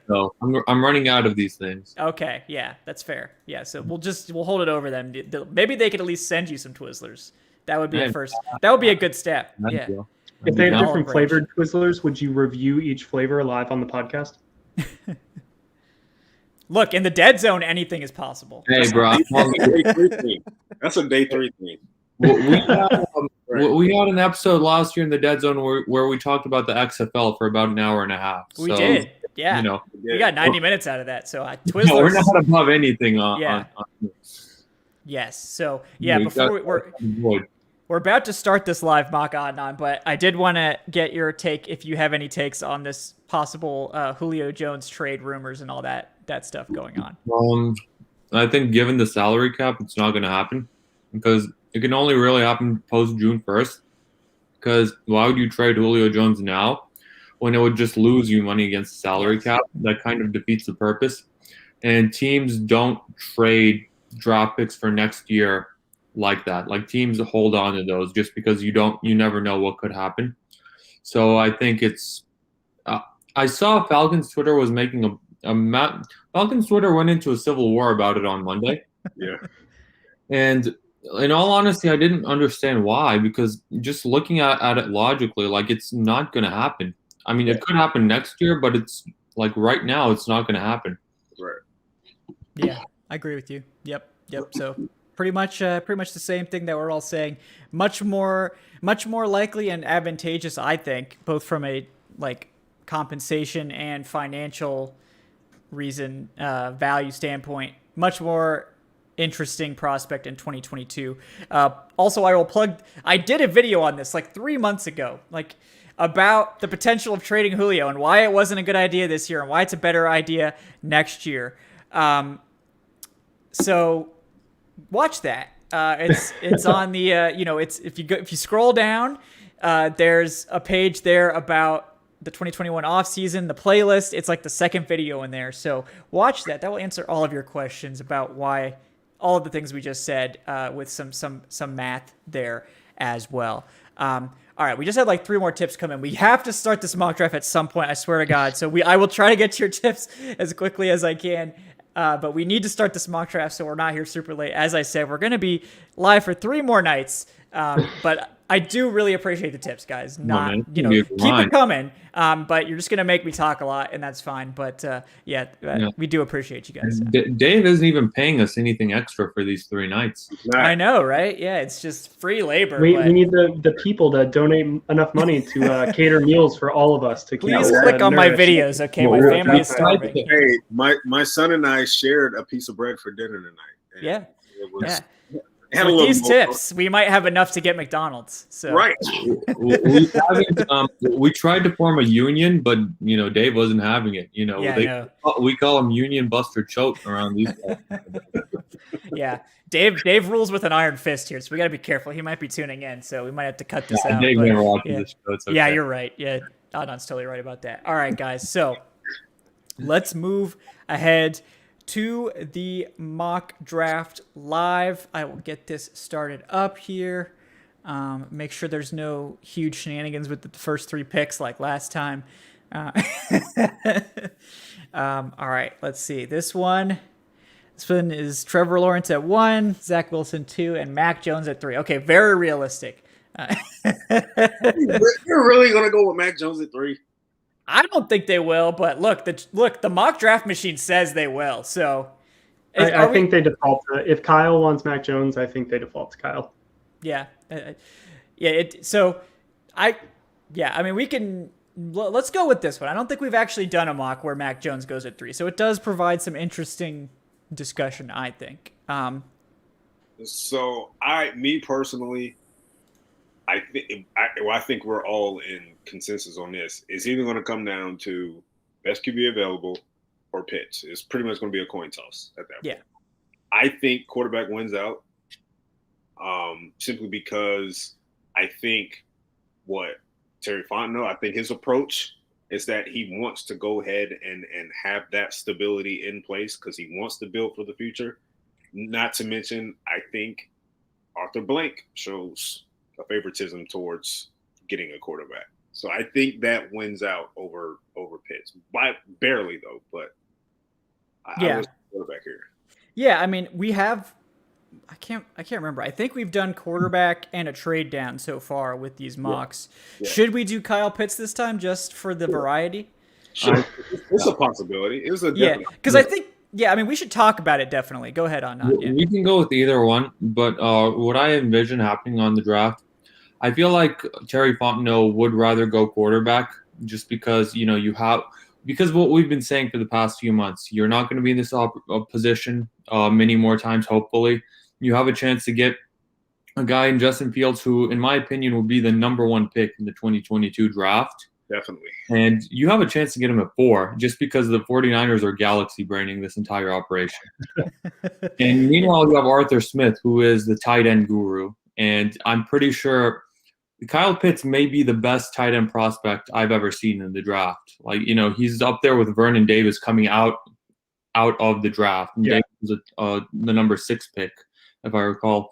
Though I'm running out of these things. Okay, yeah, that's fair. Yeah, so we'll hold it over them. Maybe they could at least send you some Twizzlers. That would be a first. That would be a good step. Yeah. If they have different flavored Twizzlers, would you review each flavor live on the podcast? Look, in the dead zone, anything is possible. Hey, bro. That's a day 3 thing. We had, Right. we had an episode last year in the Dead Zone where we talked about the XFL for about an hour and a half. We So, did. Yeah. You know, We got 90 minutes out of that. So no, Twizzlers. we're not above anything on. Yeah. on Yes. So yeah, you before we're about to start this live mock on, but I did want to get your take if you have any takes on this possible Julio Jones trade rumors and all that stuff going on. I think given the salary cap, it's not going to happen because it can only really happen post June 1st. Because why would you trade Julio Jones now when it would just lose you money against the salary cap? That kind of defeats the purpose. And teams don't trade draft picks for next year like that. Like teams hold on to those just because you never know what could happen. So I think it's. I saw Falcons Twitter was making Falcons Twitter went into a civil war about it on Monday. Yeah. And in all honesty, I didn't understand why, because just looking at it logically, like it's not going to happen. I mean, it could happen next year, but it's like right now, it's not going to happen. Right. Yeah, I agree with you. Yep. So pretty much the same thing that we're all saying. Much more likely and advantageous, I think, both from a like compensation and financial reason value standpoint. Much more interesting prospect in 2022. Also, I did a video on this like 3 months ago, like about the potential of trading Julio and why it wasn't a good idea this year and why it's a better idea next year. So watch that. It's on the it's if you scroll down, there's a page there about the 2021 offseason, the playlist. It's like the second video in there. So watch that. That will answer all of your questions about why all of the things we just said, with some math there as well. All right, we just had like 3 more tips come in. We have to start this mock draft at some point, I swear to God. So I will try to get to your tips as quickly as I can. But we need to start this mock draft so we're not here super late. As I said, we're going to be live for 3 more nights. But I do really appreciate the tips, guys. Keep it coming. But you're just going to make me talk a lot, and that's fine. But we do appreciate you guys. Dave isn't even paying us anything extra for these 3 nights. I know, right? Yeah, it's just free labor. We need the people to donate enough money to cater meals for all of us. Please click on my videos, okay? My family is starving. Hey, my son and I shared a piece of bread for dinner tonight. Yeah. It was, With these tips, we might have enough to get McDonald's. So. Right. We tried to form a union, but Dave wasn't having it. We call him Union Buster Choate around these guys. Yeah, Dave rules with an iron fist here, so we got to be careful. He might be tuning in, so we might have to cut this out. Dave never watches this show. It's okay. Yeah, you're right. Yeah, Adnan's totally right about that. All right, guys. So let's move ahead to the mock draft live. I will get this started up here. Make sure there's no huge shenanigans with the first 3 picks like last time. All right, let's see. This one is Trevor Lawrence at 1, Zach Wilson 2, and Mac Jones at 3. Okay, very realistic. You're really gonna go with Mac Jones at 3? I don't think they will, but look, the mock draft machine says they will. So I think they default to it. If Kyle wants Mac Jones, I think they default to Kyle. Yeah. We can. Let's go with this one. I don't think we've actually done a mock where Mac Jones goes at 3, so it does provide some interesting discussion, I think. So me personally, I think we're all in consensus on this. It's either going to come down to best QB available or Pitts. It's pretty much going to be a coin toss at that point. Yeah. I think quarterback wins out, simply because I think what Terry Fontenot, I think his approach is that he wants to go ahead and have that stability in place because he wants to build for the future. Not to mention, I think Arthur Blank shows a favoritism towards getting a quarterback. So I think that wins out over Pitts. Barely though, but I was quarterback here. Yeah, I mean, we have I can't remember. I think we've done quarterback and a trade down so far with these mocks. Yeah. Should we do Kyle Pitts this time just for the variety? Sure. It's a possibility. It's a because I Yeah, I mean, we should talk about it definitely. Go ahead on. We can go with either one, but what I envision happening on the draft, I feel like Terry Fontenot would rather go quarterback just because, because what we've been saying for the past few months, you're not going to be in this position many more times, hopefully. You have a chance to get a guy in Justin Fields who, in my opinion, will be the number 1 pick in the 2022 draft. Definitely. And you have a chance to get him at 4 just because the 49ers are galaxy braining this entire operation. And meanwhile, you have Arthur Smith, who is the tight end guru. And I'm pretty sure Kyle Pitts may be the best tight end prospect I've ever seen in the draft. Like, he's up there with Vernon Davis coming out of the draft. And Davis was the number 6 pick, if I recall.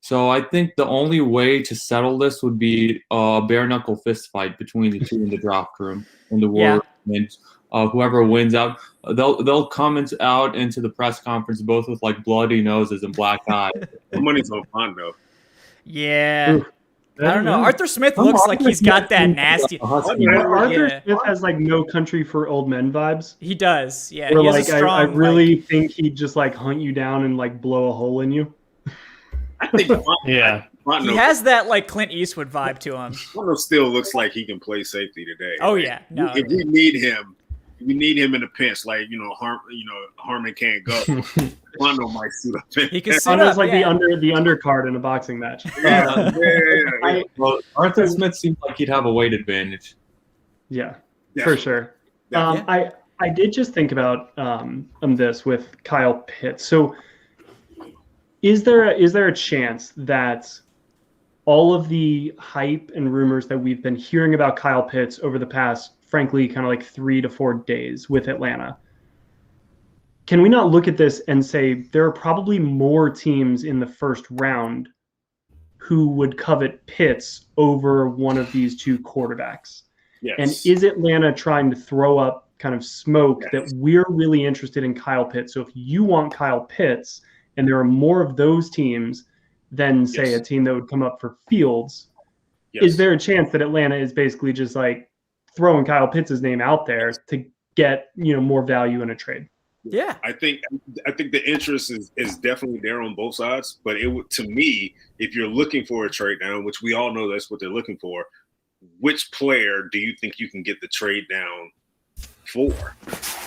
So I think the only way to settle this would be a bare knuckle fist fight between the two in the draft room in the war. And whoever wins out, they'll come out into the press conference both with like bloody noses and black eyes. The money's on Fondo. Yeah. I don't know. Arthur Smith looks like he's got that nasty. Arthur Smith has like No Country for Old Men vibes. He does. Yeah. Where, he has like, a strong, I really think he'd just like hunt you down and like blow a hole in you. I think Fondo, he has that like Clint Eastwood vibe to him. Fondo still looks like he can play safety today. Oh yeah. No. If we need him in a pinch, like Harmon can't go. Fondo might suit up. He can suit Fondo's up, like the undercard in a boxing match. Well, Arthur Smith seems like he'd have a weight advantage. Yeah, for sure. I did just think about this with Kyle Pitts. So is there a chance that all of the hype and rumors that we've been hearing about Kyle Pitts over the past, frankly, kind of like 3 to 4 days with Atlanta, can we not look at this and say there are probably more teams in the first round who would covet Pitts over one of these 2 quarterbacks? Yes. And is Atlanta trying to throw up kind of smoke that we're really interested in Kyle Pitts? So if you want Kyle Pitts and there are more of those teams than, say, a team that would come up for Fields, is there a chance that Atlanta is basically just like throwing Kyle Pitts' name out there to get, more value in a trade? Yeah, I think the interest is definitely there on both sides. But to me, if you're looking for a trade down, which we all know that's what they're looking for, which player do you think you can get the trade down for?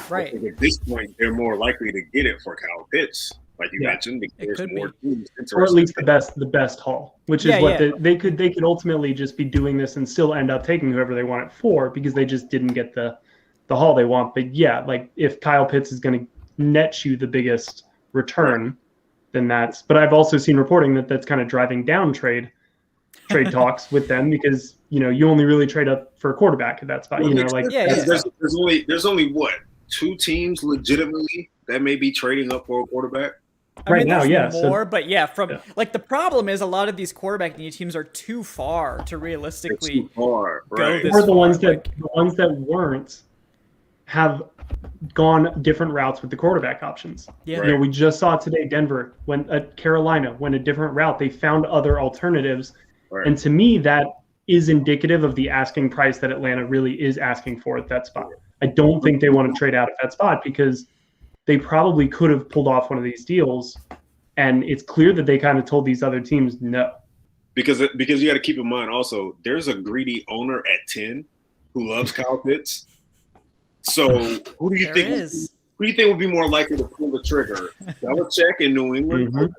Right. At this point, they're more likely to get it for Kyle Pitts, like you mentioned, because there's more teams interested. Or at least the best haul, which is what they could ultimately just be doing this and still end up taking whoever they want it for because they just didn't get the haul they want. But like if Kyle Pitts is going to net you the biggest return, then that's. But I've also seen reporting that that's kind of driving down trade talks with them because you only really trade up for a quarterback at that spot. There's only what 2 teams legitimately that may be trading up for a quarterback. Right now, more, but like the problem is a lot of these quarterback need teams are too far to realistically go this or the far. ones that weren't have gone different routes with the quarterback options. Yeah, we just saw today Denver Carolina went a different route. They found other alternatives, and to me that is indicative of the asking price that Atlanta really is asking for at that spot. I don't think they want to trade out at that spot because they probably could have pulled off one of these deals, and it's clear that they kind of told these other teams no. Because you got to keep in mind also, there's a greedy owner at 10 who loves Kyle Pitts. So who do you think would be more likely to pull the trigger? Belichick in New England,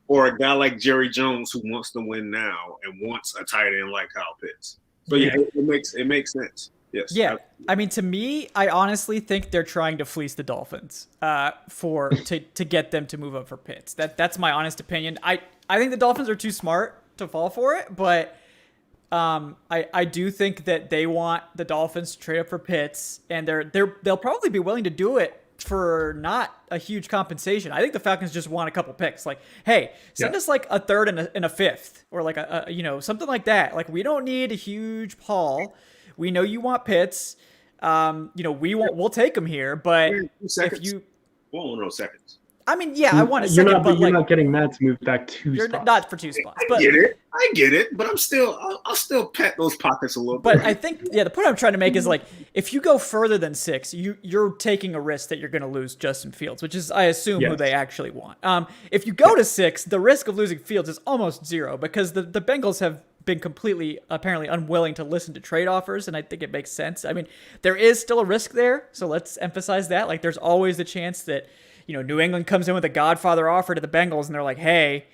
or a guy like Jerry Jones who wants to win now and wants a tight end like Kyle Pitts? So it makes sense. Yes. Yeah. I mean, to me, I honestly think they're trying to fleece the Dolphins to get them to move up for Pitts. That's my honest opinion. I think the Dolphins are too smart to fall for it, but I do think that they want the Dolphins to trade up for Pitts, and they'll probably be willing to do it for not a huge compensation. I think the Falcons just want a couple picks. Like, hey, send us like a third and a fifth, or like a something like that. Like, we don't need a huge haul. We know you want Pitts. We'll take him here, but if you... Well, no seconds. I mean, yeah, I want a You're second, not, but you're like not getting that to move back 2 you're spots. not for 2 spots. But I get it, but I'll still pet those pockets a little bit. But I think, yeah, the point I'm trying to make is like, if you go further than 6, you're taking a risk that you're going to lose Justin Fields, which is, I assume, who they actually want. If you go to 6, the risk of losing Fields is almost 0 because the Bengals have been completely, apparently, unwilling to listen to trade offers, and I think it makes sense. I mean, there is still a risk there, so let's emphasize that. Like, there's always the chance that, New England comes in with a Godfather offer to the Bengals, and they're like, hey,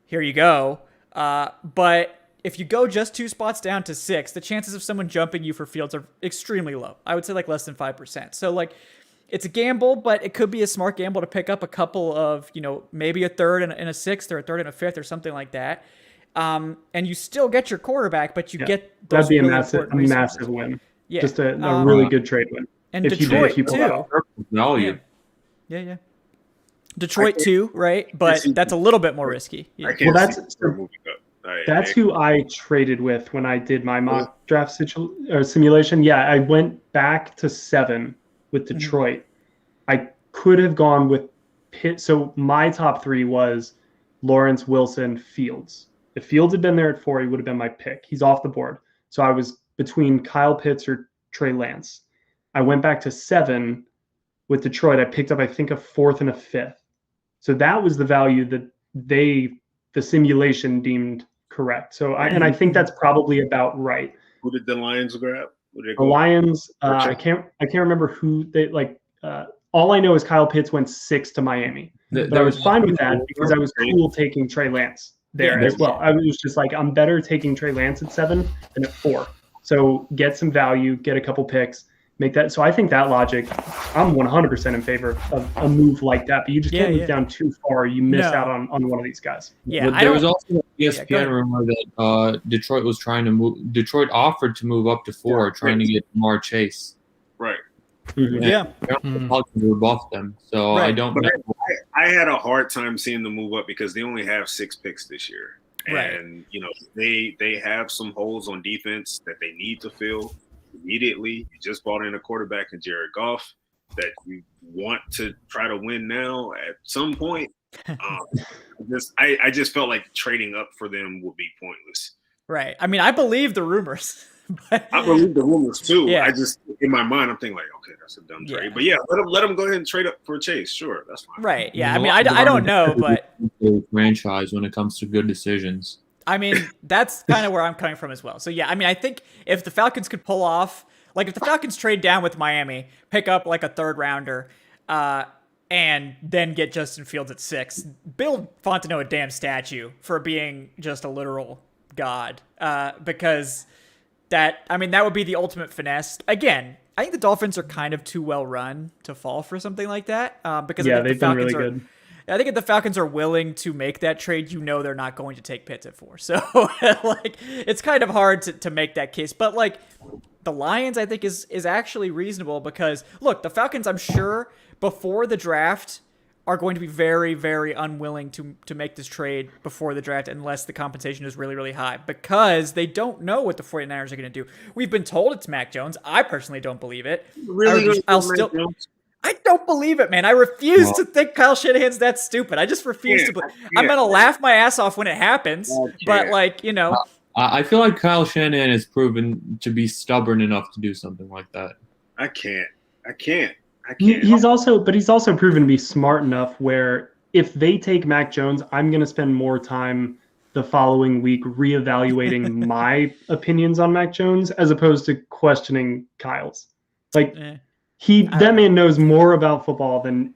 here you go. But if you go just 2 spots down to 6, the chances of someone jumping you for Fields are extremely low. I would say like less than 5%. So like it's a gamble, but it could be a smart gamble to pick up a couple of, maybe a third and a 6th or a third and a 5th or something like that. And you still get your quarterback, but you get those that'd be really a massive win. Yeah. Just a really good trade win. And if Detroit you pull that off. Value. Yeah. Detroit too, right? But that's a little bit more risky. Yeah. I can't That's who I traded with when I did my mock draft simulation. Yeah, I went back to 7 with Detroit. I could have gone with Pitt. So my top 3 was Lawrence, Wilson, Fields. If Fields had been there at 4, he would have been my pick. He's off the board. So I was between Kyle Pitts or Trey Lance. I went back to 7 with Detroit. I picked up, I think, a 4th and a 5th. So that was the value that the simulation deemed correct. So I think that's probably about right. Who did the Lions grab? The Lions, I can't remember who they like. All I know is Kyle Pitts went 6 to Miami. But I was fine with that because I was cool taking Trey Lance there as well. I was just like, I'm better taking Trey Lance at 7 than at 4. So get some value, get a couple picks, make that. So I think that logic, I'm 100% in favor of a move like that. But you just can't move down too far. You miss out on one of these guys. Yeah, there was also an ESPN rumor that Detroit was trying to move. Detroit offered to move up to 4, trying to get Jamar Chase. Right. Yeah. The Falcons were above them, so I don't know. I had a hard time seeing them move up because they only have 6 picks this year. And, they have some holes on defense that they need to fill immediately. You just brought in a quarterback in Jared Goff that you want to try to win now at some point. I just felt like trading up for them would be pointless. Right. I mean, I believe the rumors. But, I believe the rumors too. Yeah. I just, in my mind, I'm thinking like, okay, that's a dumb trade. But yeah, let them go ahead and trade up for Chase. Sure, that's fine. Right. Yeah. I mean, I don't know, but franchise when it comes to good decisions. I mean, that's kind of where I'm coming from as well. So yeah, I mean, I think if the Falcons could pull off, like if the Falcons trade down with Miami, pick up like a 3rd rounder, and then get Justin Fields at 6, build Fontenot a damn statue for being just a literal god, because that would be the ultimate finesse. Again, I think the Dolphins are kind of too well run to fall for something like that. Because I think they've been really good. I think if the Falcons are willing to make that trade, they're not going to take Pitts at 4. So like it's kind of hard to make that case. But like the Lions, I think is actually reasonable because look, the Falcons, I'm sure before the draft are going to be very, very unwilling to make this trade before the draft unless the compensation is really, really high because they don't know what the 49ers are going to do. We've been told it's Mac Jones. I personally don't believe it. I don't believe it, man. I refuse to think Kyle Shanahan's that stupid. I just refuse to believe. I'm going to laugh my ass off when it happens, but like, I feel like Kyle Shanahan has proven to be stubborn enough to do something like that. I can't. He's also proven to be smart enough where if they take Mac Jones, I'm going to spend more time the following week reevaluating my opinions on Mac Jones as opposed to questioning Kyle's. Like that man knows more about football than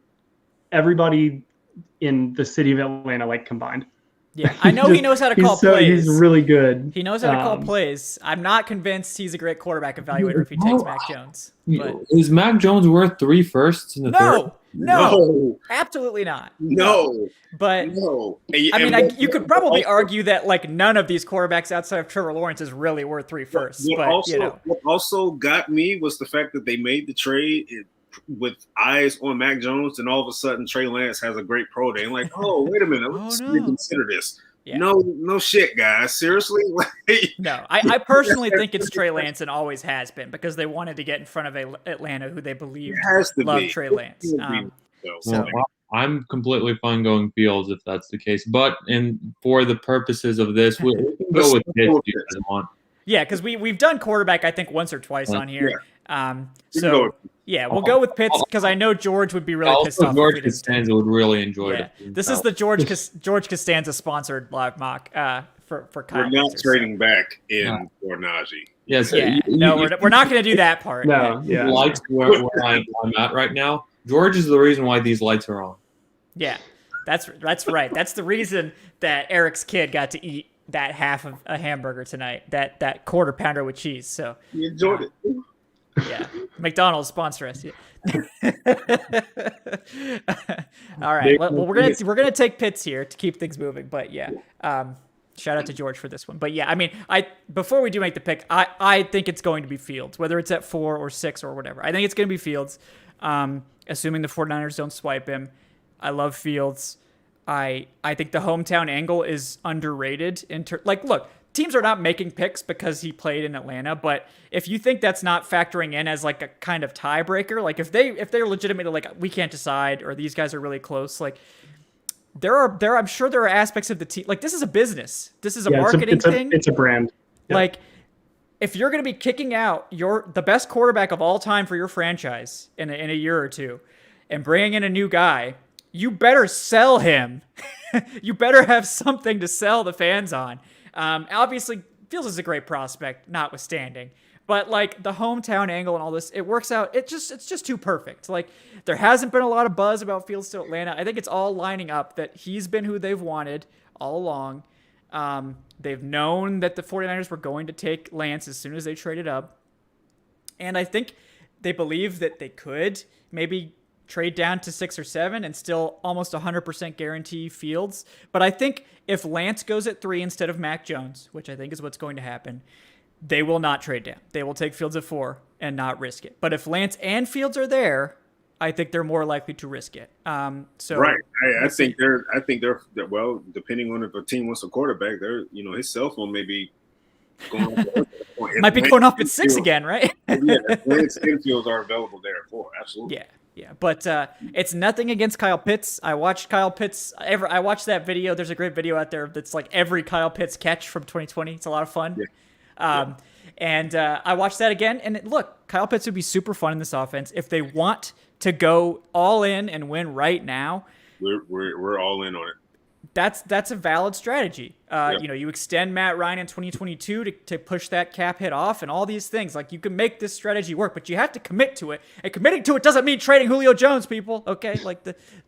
everybody in the city of Atlanta like combined. Yeah, I know he knows how to call plays. He's really good. He knows how to call plays. I'm not convinced he's a great quarterback evaluator if he takes Mac Jones. But is Mac Jones worth 3 firsts in the third? No, absolutely not. No. But no. I mean, you could probably argue that like none of these quarterbacks outside of Trevor Lawrence is really worth 3 firsts. What also got me was the fact that they made the trade with eyes on Mac Jones, and all of a sudden Trey Lance has a great pro day. I'm like, oh, wait a minute, let's reconsider this. Yeah. No shit, guys. Seriously? No, I personally think it's Trey Lance and always has been because they wanted to get in front of Atlanta, who they believe love Trey Lance. I'm completely fine going Fields if that's the case. But for the purposes of this, we can go with Pitts if you guys want. Yeah, because we've done quarterback, I think, once or twice on here. So we'll go with Pitts because I know George would be really pissed off. George Costanza would really enjoy it. This is the George Costanza sponsored live mock for Kyle. We're not trading back in for Najee. Yes. No, we're not going to do that part. No. Yeah. Likes where I'm at right now. George is the reason why these lights are on. Yeah, that's right. That's the reason that Eric's kid got to eat that half of a hamburger tonight, that quarter pounder with cheese. So he enjoyed it. Yeah, McDonald's sponsor us. Yeah. All right. Well, we're gonna take Pitts here to keep things moving. But yeah, shout out to George for this one. But yeah, I mean, before we do make the pick, I think it's going to be Fields, whether it's at 4 or 6 or whatever. I think it's going to be Fields, assuming the 49ers don't swipe him. I love Fields. I think the hometown angle is underrated. Look, teams are not making picks because he played in Atlanta, but if you think that's not factoring in as like a kind of tiebreaker, like if they're legitimately like we can't decide or these guys are really close, like I'm sure there are aspects of the team. Like this is a business. This is a marketing thing. It's a brand. Yeah. Like if you're going to be kicking out the best quarterback of all time for your franchise in a year or two and bringing in a new guy, you better sell him. You better have something to sell the fans on. Obviously, Fields is a great prospect, notwithstanding. But like the hometown angle and all this, it works out. It's just too perfect. Like there hasn't been a lot of buzz about Fields to Atlanta. I think it's all lining up that he's been who they've wanted all along. They've known that the 49ers were going to take Lance as soon as they traded up. And I think they believe that they could maybe trade down to 6 or 7 and still almost 100% guarantee Fields. But I think if Lance goes at 3 instead of Mac Jones, which I think is what's going to happen, they will not trade down. They will take Fields at 4 and not risk it. But if Lance and Fields are there, I think they're more likely to risk it. I think they're well, depending on if a team wants a quarterback, his cell phone may be going might be going off at 6 again, right? Lance and Fields are available there at 4. Absolutely. Yeah, but it's nothing against Kyle Pitts. I watched Kyle Pitts. I watched that video. There's a great video out there that's like every Kyle Pitts catch from 2020. It's a lot of fun. Yeah. And I watched that again. And look, Kyle Pitts would be super fun in this offense if they want to go all in and win right now. We're all in on it. That's a valid strategy. You extend Matt Ryan in 2022 to push that cap hit off and all these things. Like you can make this strategy work, but you have to commit to it. And committing to it doesn't mean trading Julio Jones, people. Okay,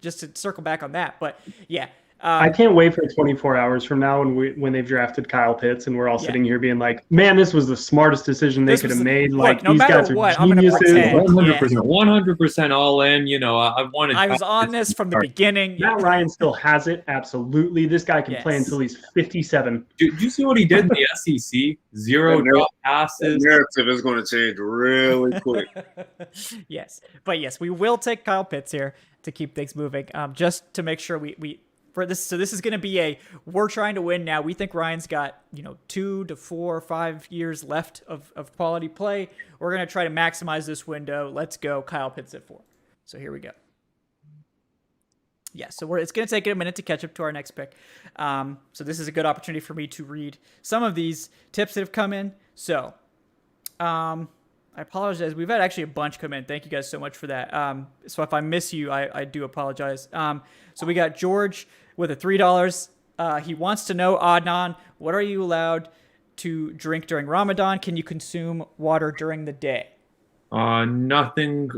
just to circle back on that. But yeah. I can't wait for 24 hours from now when they've drafted Kyle Pitts and we're all sitting here being like, man, this was the smartest decision they could have made. Like no these matter guys what, are geniuses. 100% all in. I was on this from the beginning. Matt Ryan still has it. Absolutely. This guy can play until he's 57. Did you see what he did in the SEC? 0 drop passes. The narrative is going to change really quick. Yes. But yes, we will take Kyle Pitts here to keep things moving. Just to make sure we for this, so this is going to be we're trying to win now. We think Ryan's got 2 to 4 or 5 years left of quality play. We're going to try to maximize this window. Let's go Kyle Pitts at 4. So here we go. Yeah, so it's going to take a minute to catch up to our next pick. So this is a good opportunity for me to read some of these tips that have come in. So I apologize. We've had actually a bunch come in. Thank you guys so much for that. So if I miss you, I do apologize. So we got George with a $3. He wants to know, Adnan, what are you allowed to drink during Ramadan? Can you consume water during the day? Nothing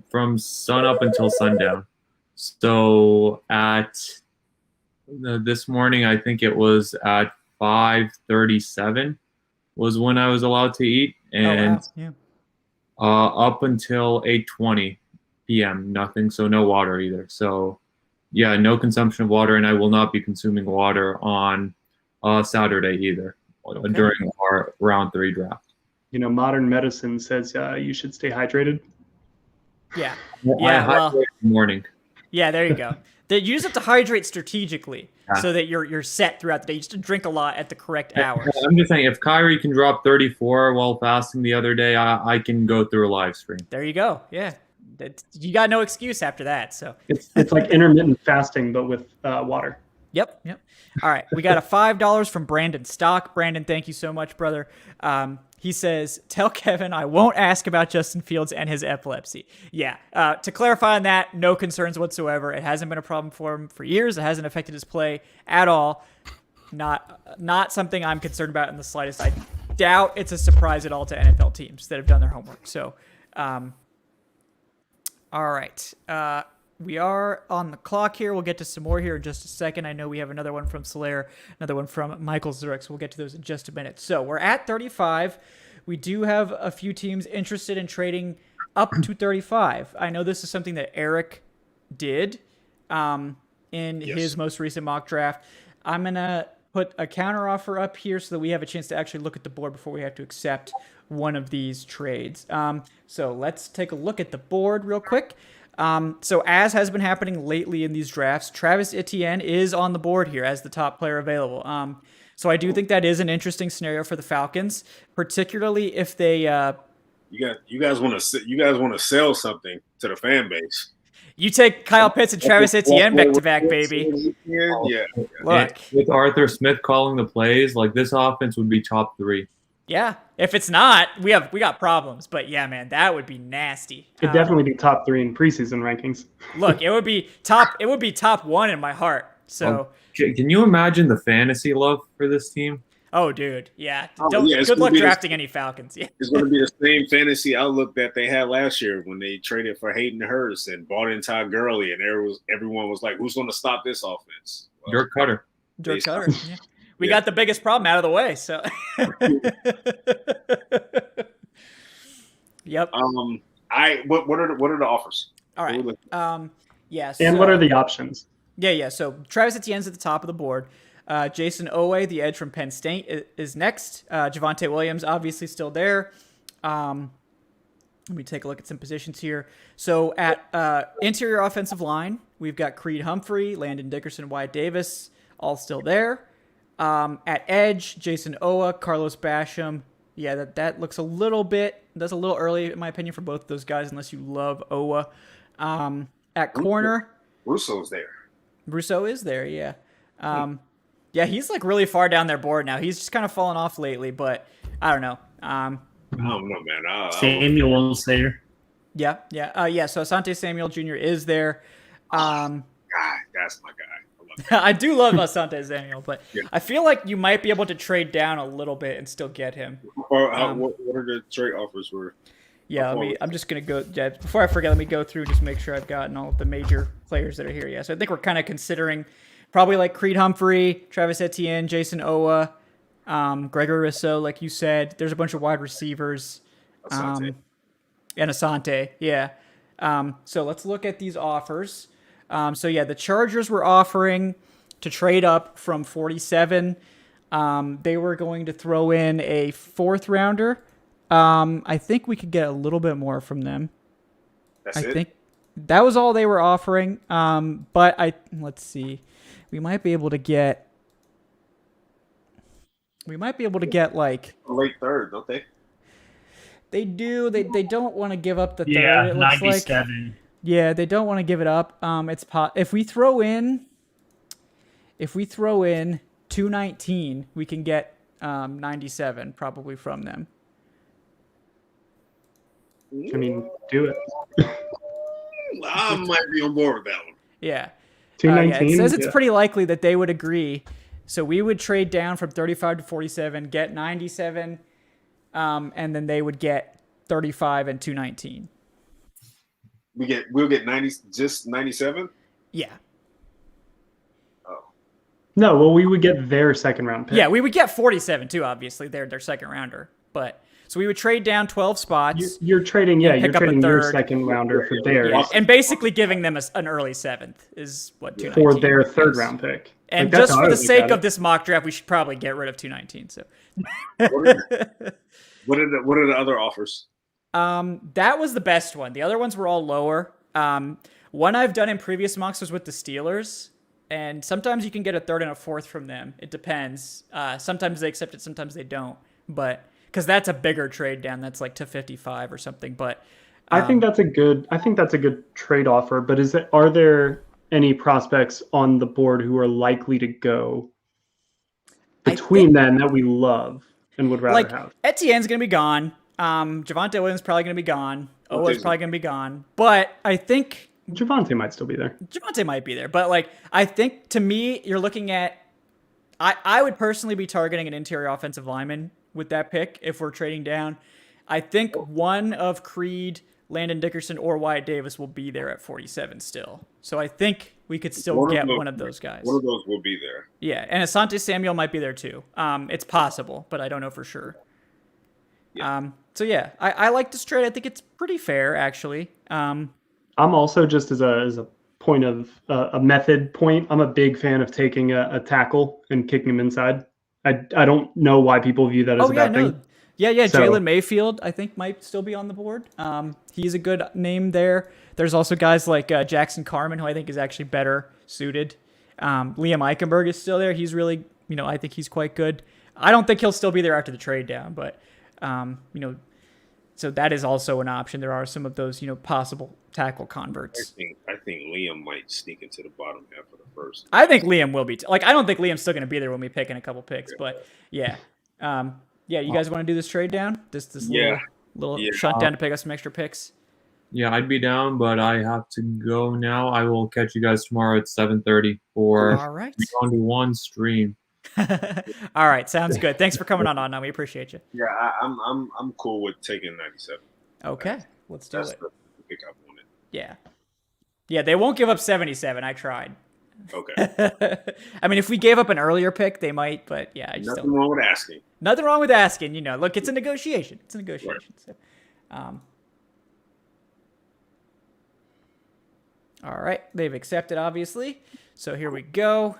from sun up until sundown. So at this morning, I think it was at 5:37 was when I was allowed to eat. And up until 8:20 p.m., nothing. So no water either. So yeah, no consumption of water, and I will not be consuming water on Saturday either during our round 3 draft. Modern medicine says you should stay hydrated. Yeah. I hydrate in the morning. Yeah, there you go. You just have to hydrate strategically so that you're set throughout the day. You just have to drink a lot at the correct hours. I'm just saying, if Kyrie can drop 34 while fasting the other day, I can go through a live stream. There you go. Yeah. You got no excuse after that. So It's like intermittent fasting, but with water. Yep. All right. We got a $5 from Brandon Stock. Brandon, thank you so much, brother. He says, tell Kevin I won't ask about Justin Fields and his epilepsy. Yeah. To clarify on that, no concerns whatsoever. It hasn't been a problem for him for years. It hasn't affected his play at all. Not something I'm concerned about in the slightest. I doubt it's a surprise at all to NFL teams that have done their homework. So, all right. We are on the clock here. We'll get to some more here in just a second. I know we have another one from Solaire, another one from Michael Zurich, so we'll get to those in just a minute. So we're at 35. We do have a few teams interested in trading up to 35. I know this is something that Eric did in his most recent mock draft. I'm going to put a counter offer up here so that we have a chance to actually look at the board before we have to accept one of these trades. So let's take a look at the board real quick. So as has been happening lately in these drafts, Travis Etienne is on the board here as the top player available. So I do think that is an interesting scenario for the Falcons, particularly if they. You guys want to sell something to the fan base. You take Kyle Pitts and Travis Etienne back to back, baby. Yeah. Look, with Arthur Smith calling the plays, like this offense would be top 3. Yeah, if it's not, we got problems. But yeah, man, that would be nasty. It'd definitely be top 3 in preseason rankings. Look, it would be top 1 in my heart. So can you imagine the fantasy love for this team? Oh, dude, yeah. Good luck drafting any Falcons. Yeah. It's going to be the same fantasy outlook that they had last year when they traded for Hayden Hurst and bought in Todd Gurley, and everyone was like, "Who's going to stop this offense?" Well, Dirk Cutter. Yeah. We got the biggest problem out of the way. So, yep. What are the offers? All right. Yeah. And what are the options? Yeah. So Travis Etienne's at the top of the board. Jason Owe, the edge from Penn State, is next. Javonte Williams, obviously still there. Let me take a look at some positions here. So at interior offensive line, we've got Creed Humphrey, Landon Dickerson, Wyatt Davis, all still there. At edge, Jason Owe, Carlos Basham. Yeah, that looks that's a little early, in my opinion, for both of those guys, unless you love Owe. At corner, Russo's there. Russo is there, yeah. Yeah, he's like really far down their board now. He's just kind of fallen off lately, but I don't know. I don't know, man. Samuel's there. Yeah. So Asante Samuel Jr. is there. God, that's my guy. I do love Asante Samuel, but yeah. I feel like you might be able to trade down a little bit and still get him. What are the trade offers for? Yeah, I'm just going to go. Yeah, before I forget, let me go through just make sure I've gotten all of the major players that are here. Yeah, so I think we're kind of considering probably like Creed Humphrey, Travis Etienne, Jason Owe, Gregory Rousseau, like you said. There's a bunch of wide receivers. Asante. And Asante, yeah. So let's look at these offers. So yeah, the Chargers were offering to trade up from 47. They were going to throw in a 4th rounder. I think we could get a little bit more from them. I think that was all they were offering. But let's see. We might be able to get like a late 3rd, don't they? They do. They don't want to give up the 3rd. Yeah, it looks 97. Like. Yeah, they don't want to give it up. If we throw in 219, we can get 97 probably from them. I mean, do it. I might be on board with that one. Yeah. 219. It says it's pretty likely that they would agree. So we would trade down from 35 to 47, get 97, and then they would get 35 and 219. We'll get 90, just 97. Yeah. Oh. No, well, we would get their 2nd round pick. Yeah, we would get 47 too. Obviously, they're their 2nd rounder, but. So we would trade down 12 spots. You're trading, you're trading your 3rd. 2nd rounder for theirs. Yeah. And basically giving them an early 7th is what 219 for their 3rd round pick. And just for the sake of this mock draft, we should probably get rid of 219. So what are the other offers? That was the best one. The other ones were all lower. One I've done in previous mocks was with the Steelers. And sometimes you can get a 3rd and a 4th from them. It depends. Sometimes they accept it, sometimes they don't. But because that's a bigger trade down. That's like to 55 or something. But I think that's a good trade offer. But are there any prospects on the board who are likely to go between then that we love and would rather have? Etienne's gonna be gone. Javonte Williams probably gonna be gone. Owa's probably gonna be gone. But I think Javonte might still be there. Javonte might be there. But like, I think to me, you're looking at. I would personally be targeting an interior offensive lineman with that pick if we're trading down. I think one of Creed, Landon Dickerson, or Wyatt Davis will be there at 47 still. So I think we could still get one of those guys. One of those will be there. Yeah, and Asante Samuel might be there too. It's possible, but I don't know for sure. Yeah. So yeah, I like this trade. I think it's pretty fair, actually. I'm also, just as a point of a method point, I'm a big fan of taking a tackle and kicking him inside. I don't know why people view that as a bad thing. Yeah. So, Jalen Mayfield, I think, might still be on the board. He's a good name there. There's also guys like Jackson Carman, who I think is actually better suited. Liam Eichenberg is still there. He's really, I think he's quite good. I don't think he'll still be there after the trade down, but, so that is also an option. There are some of those, possible tackle converts. I think Liam might sneak into the bottom half of the first. I think Liam will be. I don't think Liam's still going to be there when we pick in a couple picks, but yeah. You guys want to do this trade down? This little shunt down to pick up some extra picks? Yeah, I'd be down, but I have to go now. I will catch you guys tomorrow at 7:30 for on to one stream. All right, sounds good. Thanks for coming on. We appreciate you. Yeah, I'm cool with taking 97. Okay, let's do it. That's the pick I wanted. Yeah, they won't give up 77. I tried. Okay. I mean, if we gave up an earlier pick, they might, but yeah, I just Nothing wrong with asking. Nothing wrong with asking. Look, it's a negotiation. Right. So, all right, they've accepted, obviously. So here we go.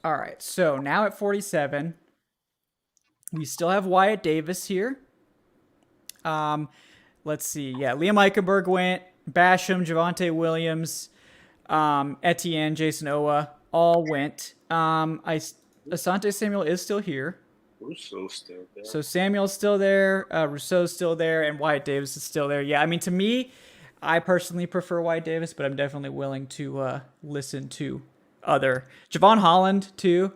All right, so now at 47, we still have Wyatt Davis here. Let's see. Yeah, Liam Eichenberg went, Basham, Javonte Williams, Etienne, Jason Owa, all went. Asante Samuel is still here. Rousseau's still there. So Samuel's still there, Rousseau's still there, and Wyatt Davis is still there. Yeah, I mean, to me, I personally prefer Wyatt Davis, but I'm definitely willing to listen to other. Javon Holland, too,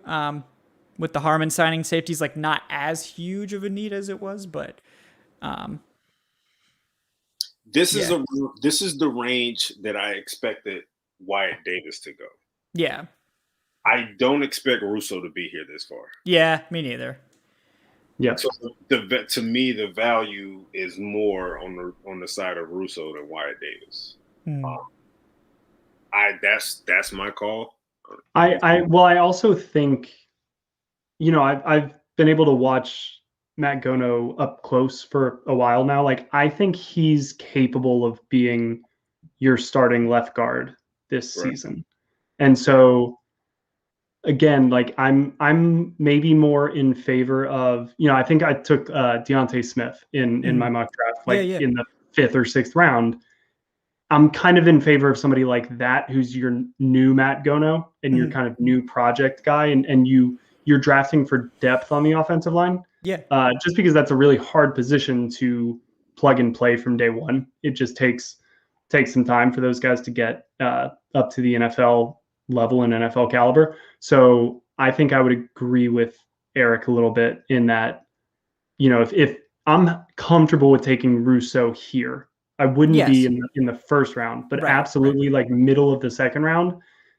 with the Harmon signing. Safety's not as huge of a need as it was, but this is the range that I expected Wyatt Davis to go. Yeah. I don't expect Rousseau to be here this far. Yeah, me neither. Yeah. So to me, the value is more on the side of Rousseau than Wyatt Davis. That's my call. I also think, I've been able to watch Matt Gono up close for a while now. I think he's capable of being your starting left guard this season. And so again, I'm maybe more in favor of, I think I took Deontay Smith in my mock draft, in the 5th or 6th round. I'm kind of in favor of somebody like that, who's your new Matt Gono and your kind of new project guy, and you're drafting for depth on the offensive line. Yeah. Just because that's a really hard position to plug and play from day one. It just takes some time for those guys to get up to the NFL level and NFL caliber. So I think I would agree with Eric a little bit in that, if I'm comfortable with taking Rousseau here, I wouldn't be in the first round, but absolutely middle of the second round.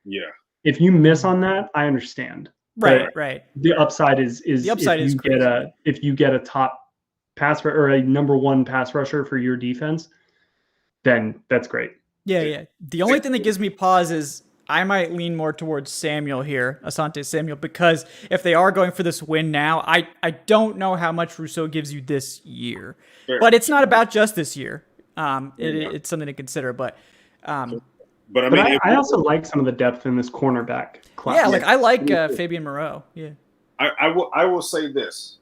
Yeah. If you miss on that, I understand. Right. The upside is the upside is crazy. If you get a top pass or a number one pass rusher for your defense, then that's great. Yeah. The only thing that gives me pause is I might lean more towards Samuel here, Asante Samuel, because if they are going for this win now, I don't know how much Rousseau gives you this year. Sure. But it's not about just this year. It's something to consider, but I also like some of the depth in this cornerback class. Yeah, I like Fabian Moreau. Yeah, I will say this: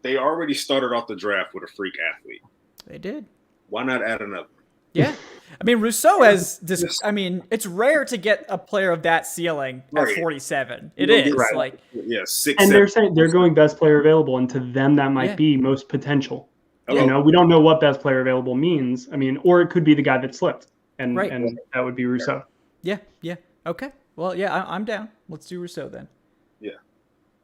they already started off the draft with a freak athlete. They did. Why not add another? Yeah. I mean, Rousseau has this. I mean, it's rare to get a player of that ceiling at 47. It is like, yeah, 6. And they're saying they're going best player available, and to them that might be most potential. Yeah. You know, we don't know what best player available means. I mean, or it could be the guy that slipped, and Right. and that would be Rousseau. Yeah. Okay. Well, yeah, I'm down. Let's do Rousseau then. Yeah.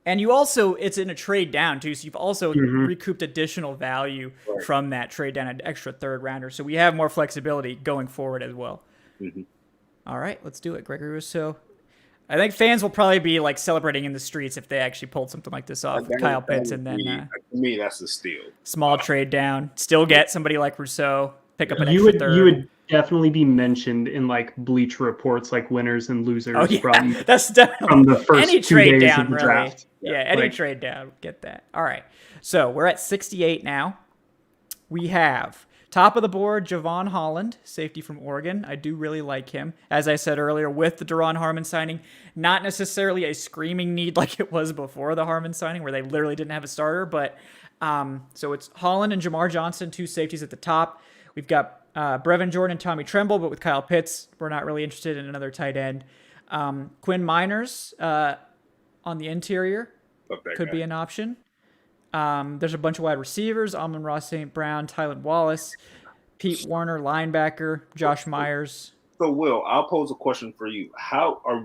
And you also, it's in a trade down too, so you've also recouped additional value from that trade down, an extra third rounder. So we have more flexibility going forward as well. All right, let's do it, Gregory Rousseau. I think fans will probably be like celebrating in the streets if they actually pulled something like this off with Kyle Pitts, and then to me, that's a steal. Small trade down, still get somebody like Rousseau, pick up an You extra third. would definitely be mentioned in like Bleacher reports, like winners and losers. Oh, yeah. from That's definitely from the first any 2 trade days down, of the really. draft. Yeah, any trade down, get that. All right, so we're at 68 now. We have top of the board, Javon Holland, safety from Oregon. I do really like him. As I said earlier, with the Deron Harmon signing, not necessarily a screaming need like it was before the Harmon signing, where they literally didn't have a starter. But so it's Holland and Jamar Johnson, 2 safeties at the top. We've got Brevin Jordan and Tommy Tremble, but with Kyle Pitts, we're not really interested in another tight end. Quinn Miners on the interior could be an option. There's a bunch of wide receivers: Amon-Ra St. Brown, Tylan Wallace, Pete Warner, linebacker, Josh Myers. So, Will, I'll pose a question for you.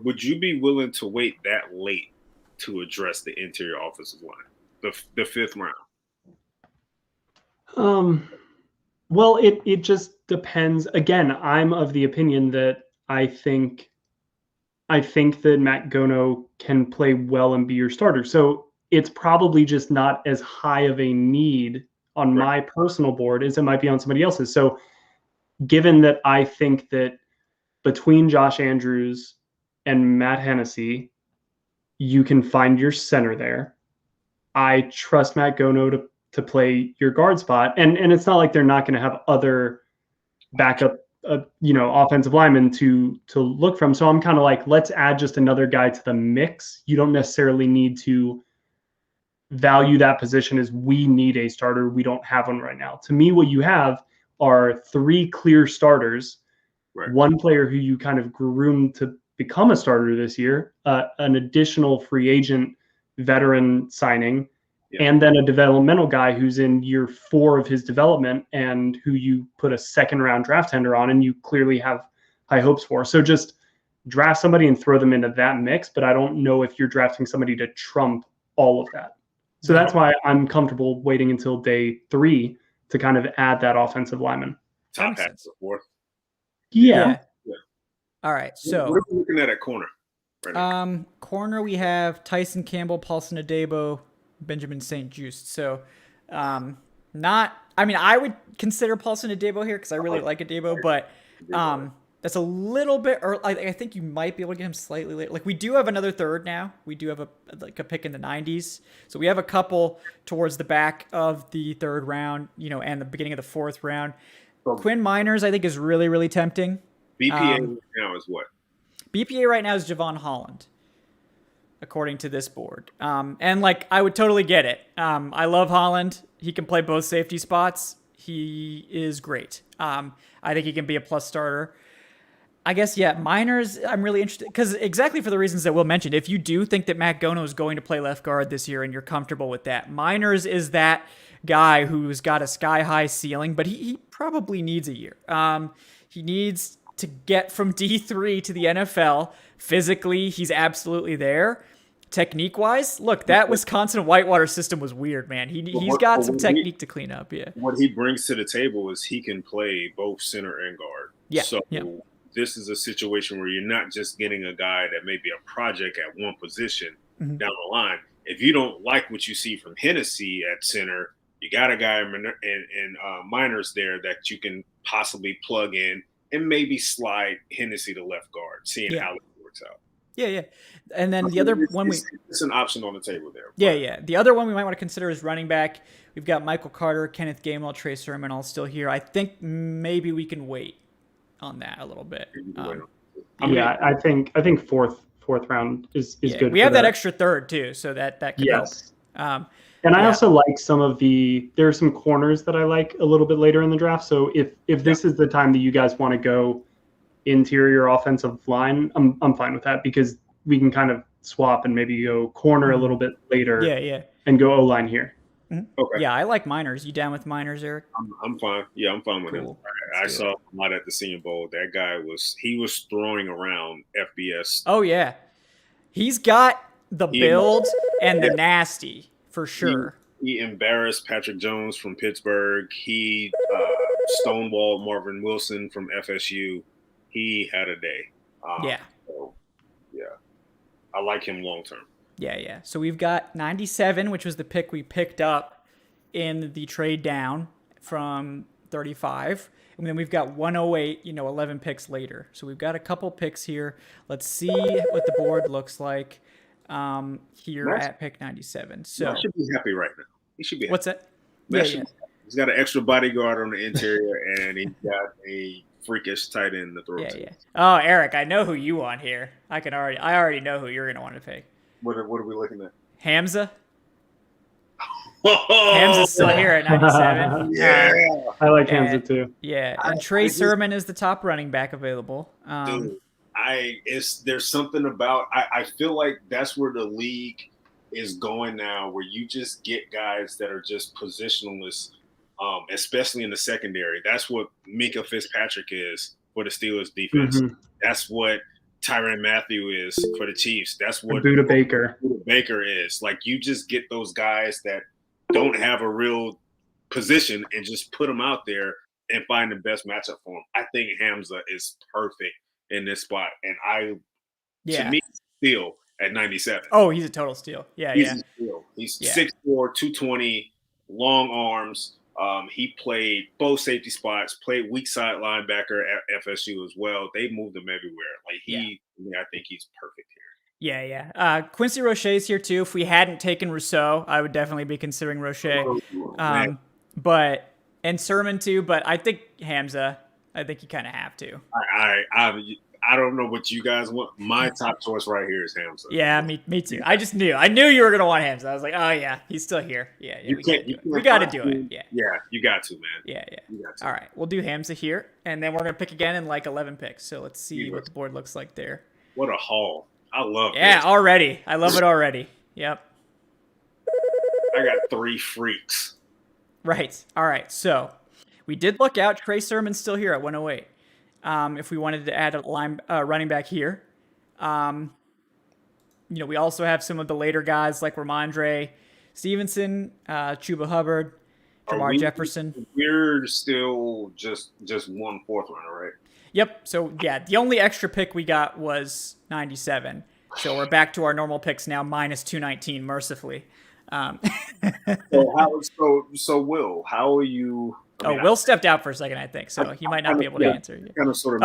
Would you be willing to wait that late to address the interior offensive line, the 5th round? Well, it just depends. Again, I'm of the opinion that I think that Matt Gono can play well and be your starter. So it's probably just not as high of a need on my personal board as it might be on somebody else's. So given that I think that between Josh Andrews and Matt Hennessy, you can find your center there. I trust Matt Gono to play your guard spot. And it's not like they're not going to have other backup offensive linemen to look from. So I'm kind of like, let's add just another guy to the mix. You don't necessarily need to value that position as we need a starter. We don't have one right now. To me, what you have are 3 clear starters, one player who you kind of groomed to become a starter this year, an additional free agent veteran signing, and then a developmental guy who's in year 4 of his development and who you put a 2nd round draft tender on and you clearly have high hopes for. So just draft somebody and throw them into that mix, but I don't know if you're drafting somebody to trump all of that. So that's why I'm comfortable waiting until day 3 to kind of add that offensive lineman. Top half before. Yeah. All right. So what are we looking at corner? Right corner, we have Tyson Campbell, Paulson Adebo, Benjamin St. Juste. So I would consider Paulson Adebo here because I really like Adebo, but that's a little bit early. I think you might be able to get him slightly later. Like we do have another third now. We do have a pick in the 90s. So we have a couple towards the back of the 3rd round, and the beginning of the 4th round. Quinn Miners, I think, is really, really tempting. BPA now is what? BPA right now is Javon Holland, according to this board. And I would totally get it. I love Holland. He can play both safety spots. He is great. I think he can be a plus starter. I guess, Miners, I'm really interested because exactly for the reasons that Will mentioned. If you do think that Matt Gono is going to play left guard this year and you're comfortable with that, Miners is that guy who's got a sky-high ceiling, but he probably needs a year. He needs to get from D3 to the NFL. Physically, he's absolutely there. Technique-wise, look, that Wisconsin Whitewater system was weird, man. He's got some technique to clean up, What he brings to the table is he can play both center and guard. So this is a situation where you're not just getting a guy that may be a project at one position down the line. If you don't like what you see from Hennessy at center, you got a guy in Miners there that you can possibly plug in and maybe slide Hennessy to left guard, seeing how it works out. Yeah. And then the other one it's an option on the table there. Yeah. The other one we might want to consider is running back. We've got Michael Carter, Kenneth Gainwell, Trey Sermon all still here. I think maybe we can wait on that a little bit. I think fourth round is good. We have that extra third too, so that could help. And I also like there are some corners that I like a little bit later in the draft. So if this is the time that you guys want to go interior offensive line, I'm fine with that because we can kind of swap and maybe go corner a little bit later. Yeah. And go O-line here. Okay. Yeah, I like Miners. You down with Miners, Eric? I'm fine. Yeah, I'm fine with him. Cool. I saw him out at the Senior Bowl. That guy was throwing around FBS. Oh yeah, he's got the build and the nasty for sure. He embarrassed Patrick Jones from Pittsburgh. He stonewalled Marvin Wilson from FSU. He had a day. So, yeah, I like him long term. Yeah. So we've got 97, which was the pick we picked up in the trade down from 35. And then we've got 108, 11 picks later. So we've got a couple picks here. Let's see what the board looks like here at pick 97. So he should be happy right now. He should be happy. What's that? He's got an extra bodyguard on the interior, and he's got a freakish tight end to throw to. Yeah. Oh, Eric, I know who you want here. I already know who you're going to want to pick. What are we looking at? Hamza. Hamza's still here at 97. Yeah. I like Hamza too. Yeah, and Trey Sermon is the top running back available. Dude, there's something about I feel like that's where the league is going now, where you just get guys that are just positionless, especially in the secondary. That's what Minka Fitzpatrick is for the Steelers defense. Mm-hmm. That's what Tyrann Mathieu is for the Chiefs. That's what Buda Baker is. Like, you just get those guys that don't have a real position and just put them out there and find the best matchup for them. I think Hamza is perfect in this spot, and to me, steal at 97. Oh, he's a total steal. He's a steal. He's 6'4", 220, long arms. He played both safety spots, played weak side linebacker at FSU as well. They moved him everywhere. I think he's perfect here. Yeah. Quincy Roche's here too. If we hadn't taken Rousseau, I would definitely be considering Roche. And Sermon too, but I think Hamza, I think you kind of have to. I don't know what you guys want. My top choice right here is Hamza. Yeah, me too. I just knew. I knew you were going to want Hamza. I was like, oh, yeah, he's still here. Yeah, we got to do it. Yeah. Yeah, you got to, man. Yeah. All right, we'll do Hamza here, and then we're going to pick again in like 11 picks. So let's see what the board looks like there. What a haul. I love it. Yeah, already. I love it already. Yep. I got 3 freaks. Right. All right, so we did look out. Trey Sermon's still here at 108. If we wanted to add a running back here. We also have some of the later guys like Ramondre Stevenson, Chuba Hubbard, Jamar Jefferson. We're still just 1 fourth runner, right? Yep. So, the only extra pick we got was 97. So we're back to our normal picks now, minus 219, mercifully. So Will, how are you... Will stepped out for a second, I think, so he might not be able to answer.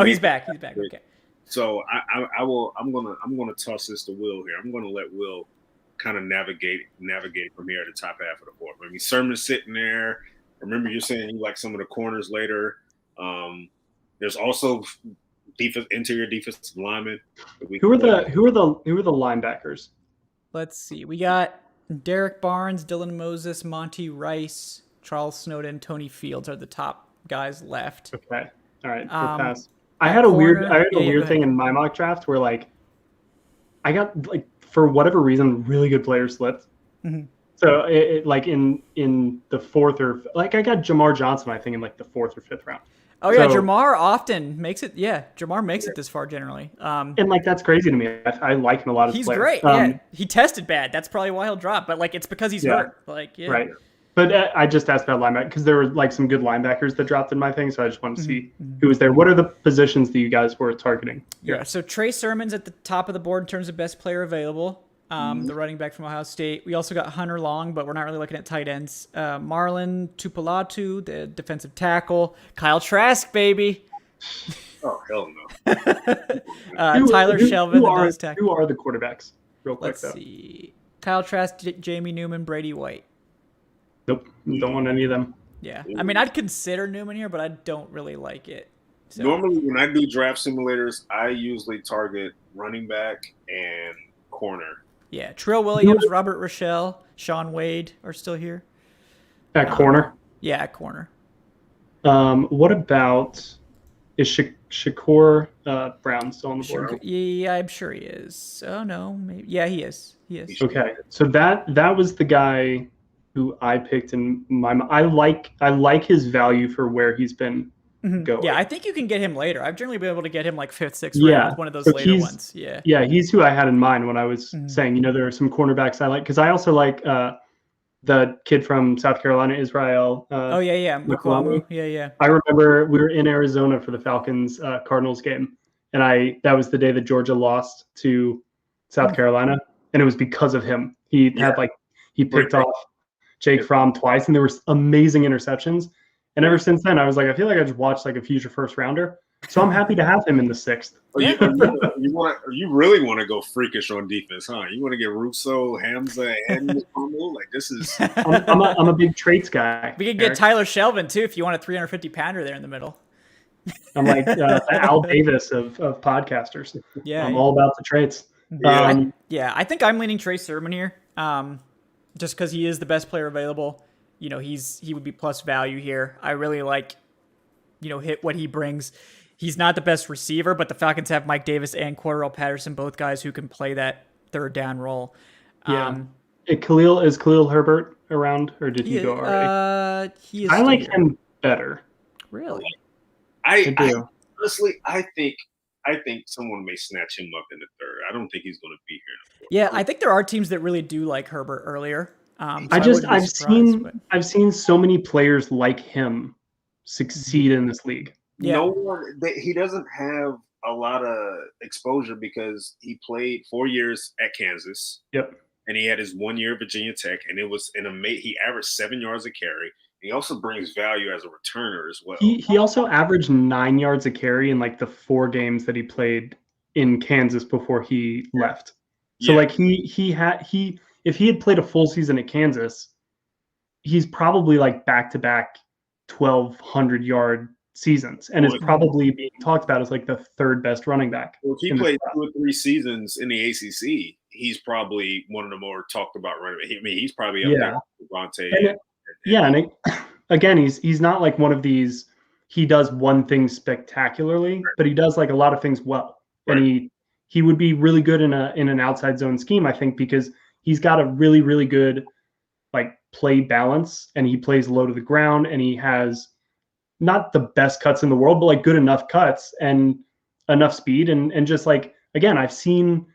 He's back. He's back. Okay. So I'm gonna toss this to Will here. I'm gonna let Will kind of navigate from here at the top half of the board. I mean, Sermon's sitting there. Remember, you're saying you like some of the corners later. There's also interior defensive linemen. Who are the linebackers? Let's see. We got Derek Barnes, Dylan Moses, Monty Rice, Charles Snowden, Tony Fields are the top guys left. Okay. All right. Pass. I had a weird thing in my mock draft where I got for whatever reason really good players slipped. Mm-hmm. So it in the fourth or I got Jamar Johnson I think in the 4th or 5th round. Oh yeah, Jamar often makes it. Yeah, Jamar makes it this far generally. And that's crazy to me. I like him a lot as a player. He's great. He tested bad. That's probably why he'll drop. But it's because he's hurt. Right. But I just asked about linebacker because there were some good linebackers that dropped in my thing, so I just wanted to see who was there. What are the positions that you guys were targeting? Yeah, so Trey Sermon's at the top of the board in terms of best player available, the running back from Ohio State. We also got Hunter Long, but we're not really looking at tight ends. Marlon Tupolatu, the defensive tackle. Kyle Trask, baby. Oh, hell no. Tyler Shelvin, the nose tackle. Who are the quarterbacks? Real quick, Let's see. Kyle Trask, Jamie Newman, Brady White. Nope, don't want any of them. Yeah, I mean, I'd consider Newman here, but I don't really like it. So. Normally, when I do draft simulators, I usually target running back and corner. Yeah, Trill Williams, Robert Rochelle, Sean Wade are still here. At corner? Yeah, at corner. What about, is Shakur Brown still on the board? Yeah, I'm sure he is. Oh, no. Maybe. Yeah, he is. He is. Okay, so that was the guy who I picked in my mind. I like his value for where he's been going. Yeah, I think you can get him later. I've generally been able to get him like 5th, 6th Yeah, round, one of those so later ones. Yeah. Yeah, he's who I had in mind when I was saying, there are some cornerbacks I like, because I also like the kid from South Carolina, Israel. Mukwamu. Yeah. I remember we were in Arizona for the Falcons Cardinals game, and that was the day that Georgia lost to South Carolina, and it was because of him. He picked off Jake Fromm twice, and there were amazing interceptions. And ever since then, I was like, I feel like I just watched like a future first rounder. So I'm happy to have him in the 6th. You really want to go freakish on defense, huh? You want to get Russo, Hamza, and Mukwamu? Like, this is. I'm a big traits guy. We could get Tyler Shelvin too if you want a 350 pounder there in the middle. I'm like the Al Davis of podcasters. Yeah, I'm all about the traits. I think I'm leaning Trey Sermon here, just because he is the best player available. He would be plus value here. I really like, hit what he brings. He's not the best receiver, but the Falcons have Mike Davis and Cordarrelle Patterson, both guys who can play that third down role. Yeah. Is Khalil Herbert around, or did he go already? He is. I like him better. Really? I honestly, I think someone may snatch him up in the 3rd. I don't think he's going to be here. Yeah, I think there are teams that really do like Herbert earlier. I've seen so many players like him succeed in this league. Yeah. No one. He doesn't have a lot of exposure because he played 4 years at Kansas. Yep. And he had his 1 year at Virginia Tech, and it was he averaged 7 yards a carry. He also brings value as a returner as well. He also averaged 9 yards a carry in like the 4 games that he played in Kansas before he left. So like if he had played a full season at Kansas, he's probably like back-to-back 1,200 yard seasons, and is probably being talked about as like the 3rd best running back. Well, if he played 2 or 3 seasons in the ACC, he's probably one of the more talked about running backs. I mean, he's probably up there with Devontae. Again, he's not like one of these. He does one thing spectacularly, but he does like a lot of things well, and he would be really good in an outside zone scheme, I think, because he's got a really, really good like play balance, and he plays low to the ground, and he has not the best cuts in the world, but like good enough cuts and enough speed. And just like, again, I've seen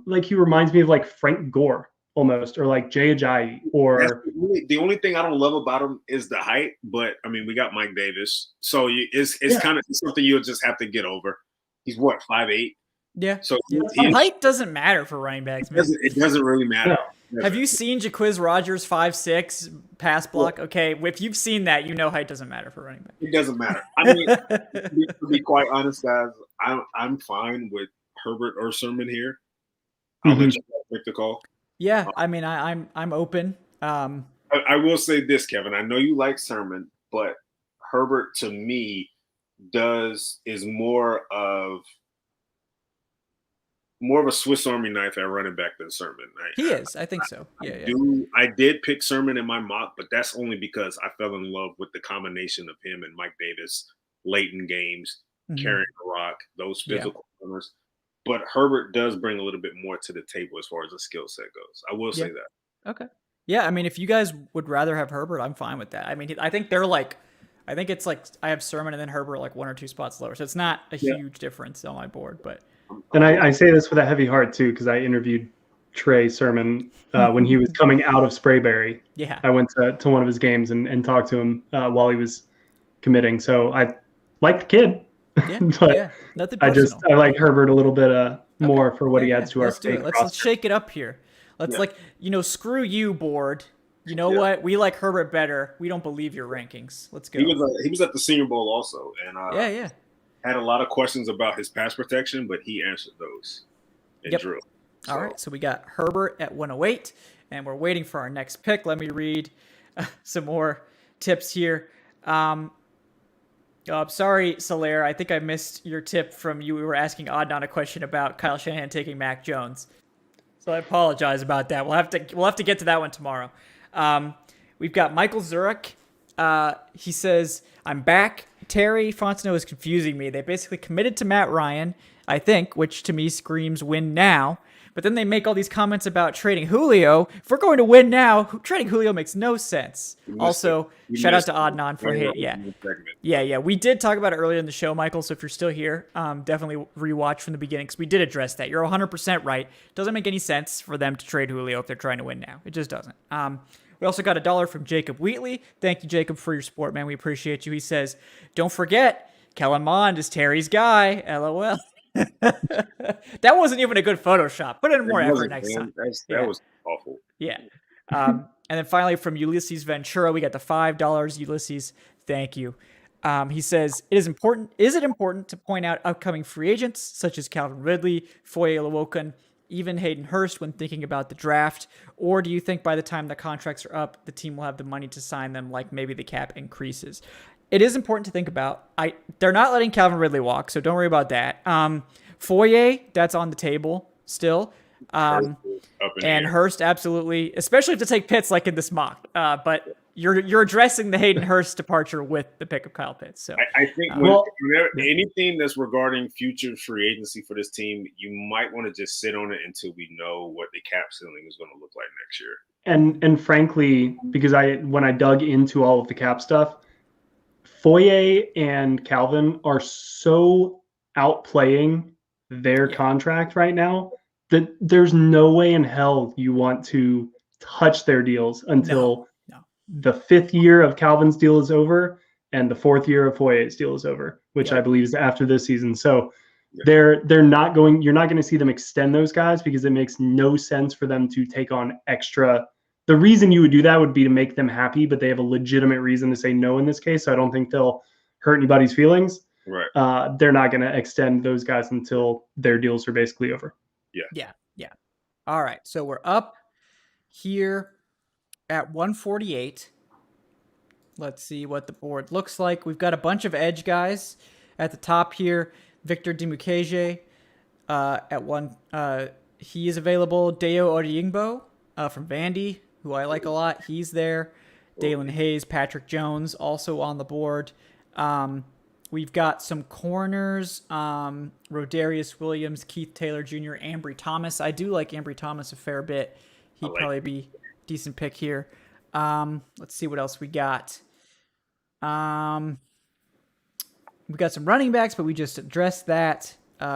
like, he reminds me of like Frank Gore almost, or like Jay Ajayi, or the only thing I don't love about him is the height, but I mean, we got Mike Davis. So it's kind of something you'll just have to get over. He's what, 5'8"? Yeah. So height doesn't matter for running backs, man. It doesn't really matter. No. Have you seen Jaquiz Rogers 5'6" pass block? Okay, if you've seen that, height doesn't matter for running back. It doesn't matter. I mean, to be quite honest, guys, I'm fine with Herbert or Sermon here. I'll let you make the call. Yeah, I mean, I'm open. I will say this, Kevin. I know you like Sermon, but Herbert to me is more of a Swiss Army knife at running back than Sermon. I think so. Yeah. I did pick Sermon in my mock, but that's only because I fell in love with the combination of him and Mike Davis late in games, carrying the rock, those physical runners. But Herbert does bring a little bit more to the table as far as the skill set goes. I will say that. Okay. Yeah, I mean, if you guys would rather have Herbert, I'm fine with that. I mean, I think it's like I have Sermon and then Herbert like 1 or 2 spots lower. So it's not a huge difference on my board, but. And I say this with a heavy heart too, because I interviewed Trey Sermon when he was coming out of Sprayberry. Yeah. I went to one of his games and talked to him while he was committing. So I like the kid. Yeah, but nothing personal. I like Herbert a little bit more for what he adds to our fake roster. Let's shake it up here. Let's screw you, board. You know what? We like Herbert better. We don't believe your rankings. Let's go. He was at the Senior Bowl also, and had a lot of questions about his pass protection, but he answered those in drill. So. All right, so we got Herbert at 108, and we're waiting for our next pick. Let me read some more tips here. Sorry, Solaire. I think I missed your tip from you. We were asking Adnan a question about Kyle Shanahan taking Mac Jones. So I apologize about that. We'll have to get to that one tomorrow. We've got Michael Zurich. He says, I'm back. Terry Fontenot is confusing me. They basically committed to Matt Ryan, I think, which to me screams win now. But then they make all these comments about trading Julio. If we're going to win now, trading Julio makes no sense. Also, shout out to Adnan for hate. Yeah. We did talk about it earlier in the show, Michael. So if you're still here, definitely rewatch from the beginning because we did address that. You're 100% right. Doesn't make any sense for them to trade Julio if they're trying to win now. It just doesn't. We also got $1 from Jacob Wheatley. Thank you, Jacob, for your support, man. We appreciate you. He says, don't forget, Kellen Mond is Terry's guy. LOL. That wasn't even a good Photoshop. Put in more effort next time. That was awful. Yeah. And then finally from Ulysses Ventura, we got the $5. Ulysses, thank you. He says, is it important to point out upcoming free agents such as Calvin Ridley, Foye Oluokun, even Hayden Hurst when thinking about the draft? Or do you think by the time the contracts are up, the team will have the money to sign them like maybe the cap increases? It is important to think about. They're not letting Calvin Ridley walk, so don't worry about that. Foye, that's on the table still. And Hurst, absolutely, especially if to take Pitts like in this mock. But you're addressing the Hayden Hurst departure with the pick of Kyle Pitts. So I think anything that's regarding future free agency for this team, you might want to just sit on it until we know what the cap ceiling is going to look like next year. And frankly, because when I dug into all of the cap stuff, Foye and Calvin are so outplaying their contract right now that there's no way in hell you want to touch their deals until the 5th year of Calvin's deal is over and the 4th year of Foye's deal is over, which I believe is after this season. So you're not going to see them extend those guys because it makes no sense for them to take on extra. The reason you would do that would be to make them happy, but they have a legitimate reason to say no in this case. So I don't think they'll hurt anybody's feelings. Right. They're not going to extend those guys until their deals are basically over. Yeah. All right. So we're up here at 148. Let's see what the board looks like. We've got a bunch of edge guys at the top here. Victor Dimukeje at one. He is available. Deo Odeyingbo from Vandy, who I like a lot. He's there. Dalen Hayes, Patrick Jones also on the board. We've got some corners, Rodarius Williams, Keith Taylor Jr., Ambry Thomas. I do like Ambry Thomas a fair bit. He'd probably be a decent pick here. Let's see what else we got. We got some running backs, but we just addressed that.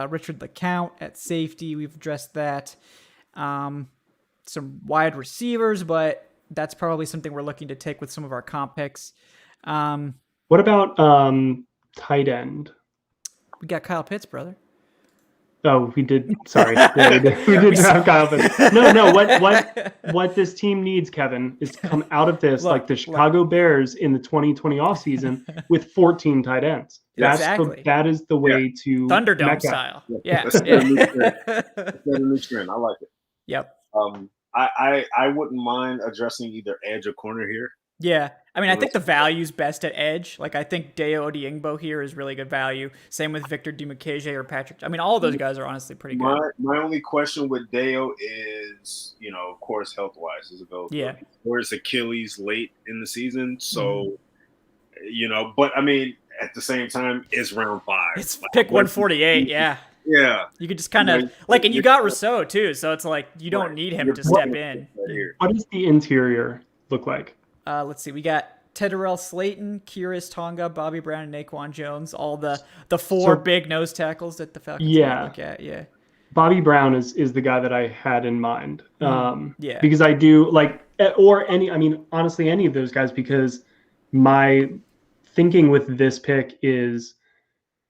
Richard LeCount at safety, we've addressed that. Some wide receivers, but that's probably something we're looking to take with some of our comp picks. What about tight end? We got Kyle Pitts, brother. Oh, we did. Sorry, we did have Kyle Pitts. No. What this team needs, Kevin, is to come out of this like the Chicago Bears in the 202020 offseason with 14 tight ends. That is the way to Thunderdome style. Yeah, that's a new trend. I like it. Yep. I wouldn't mind addressing either edge or corner here. Yeah. I mean, I think the value's best at edge. Like, I think Deo Odeyingbo here is really good value. Same with Victor Dimukeje or Patrick. I mean, all of those guys are honestly pretty good. My only question with Deo is, of course, health-wise. Yeah. Or is Achilles late in the season? So, but I mean, at the same time, it's round 5. It's pick 148, yeah. Yeah. You could just kind of, and you got Rousseau, too, so it's like you don't need him to step in. What does the interior look like? Let's see. We got Tedderell Slayton, Kyrus Tonga, Bobby Brown, and Naquan Jones. All the four big nose tackles that the Falcons look at. Yeah. Bobby Brown is the guy that I had in mind. Because I do honestly, any of those guys, because my thinking with this pick is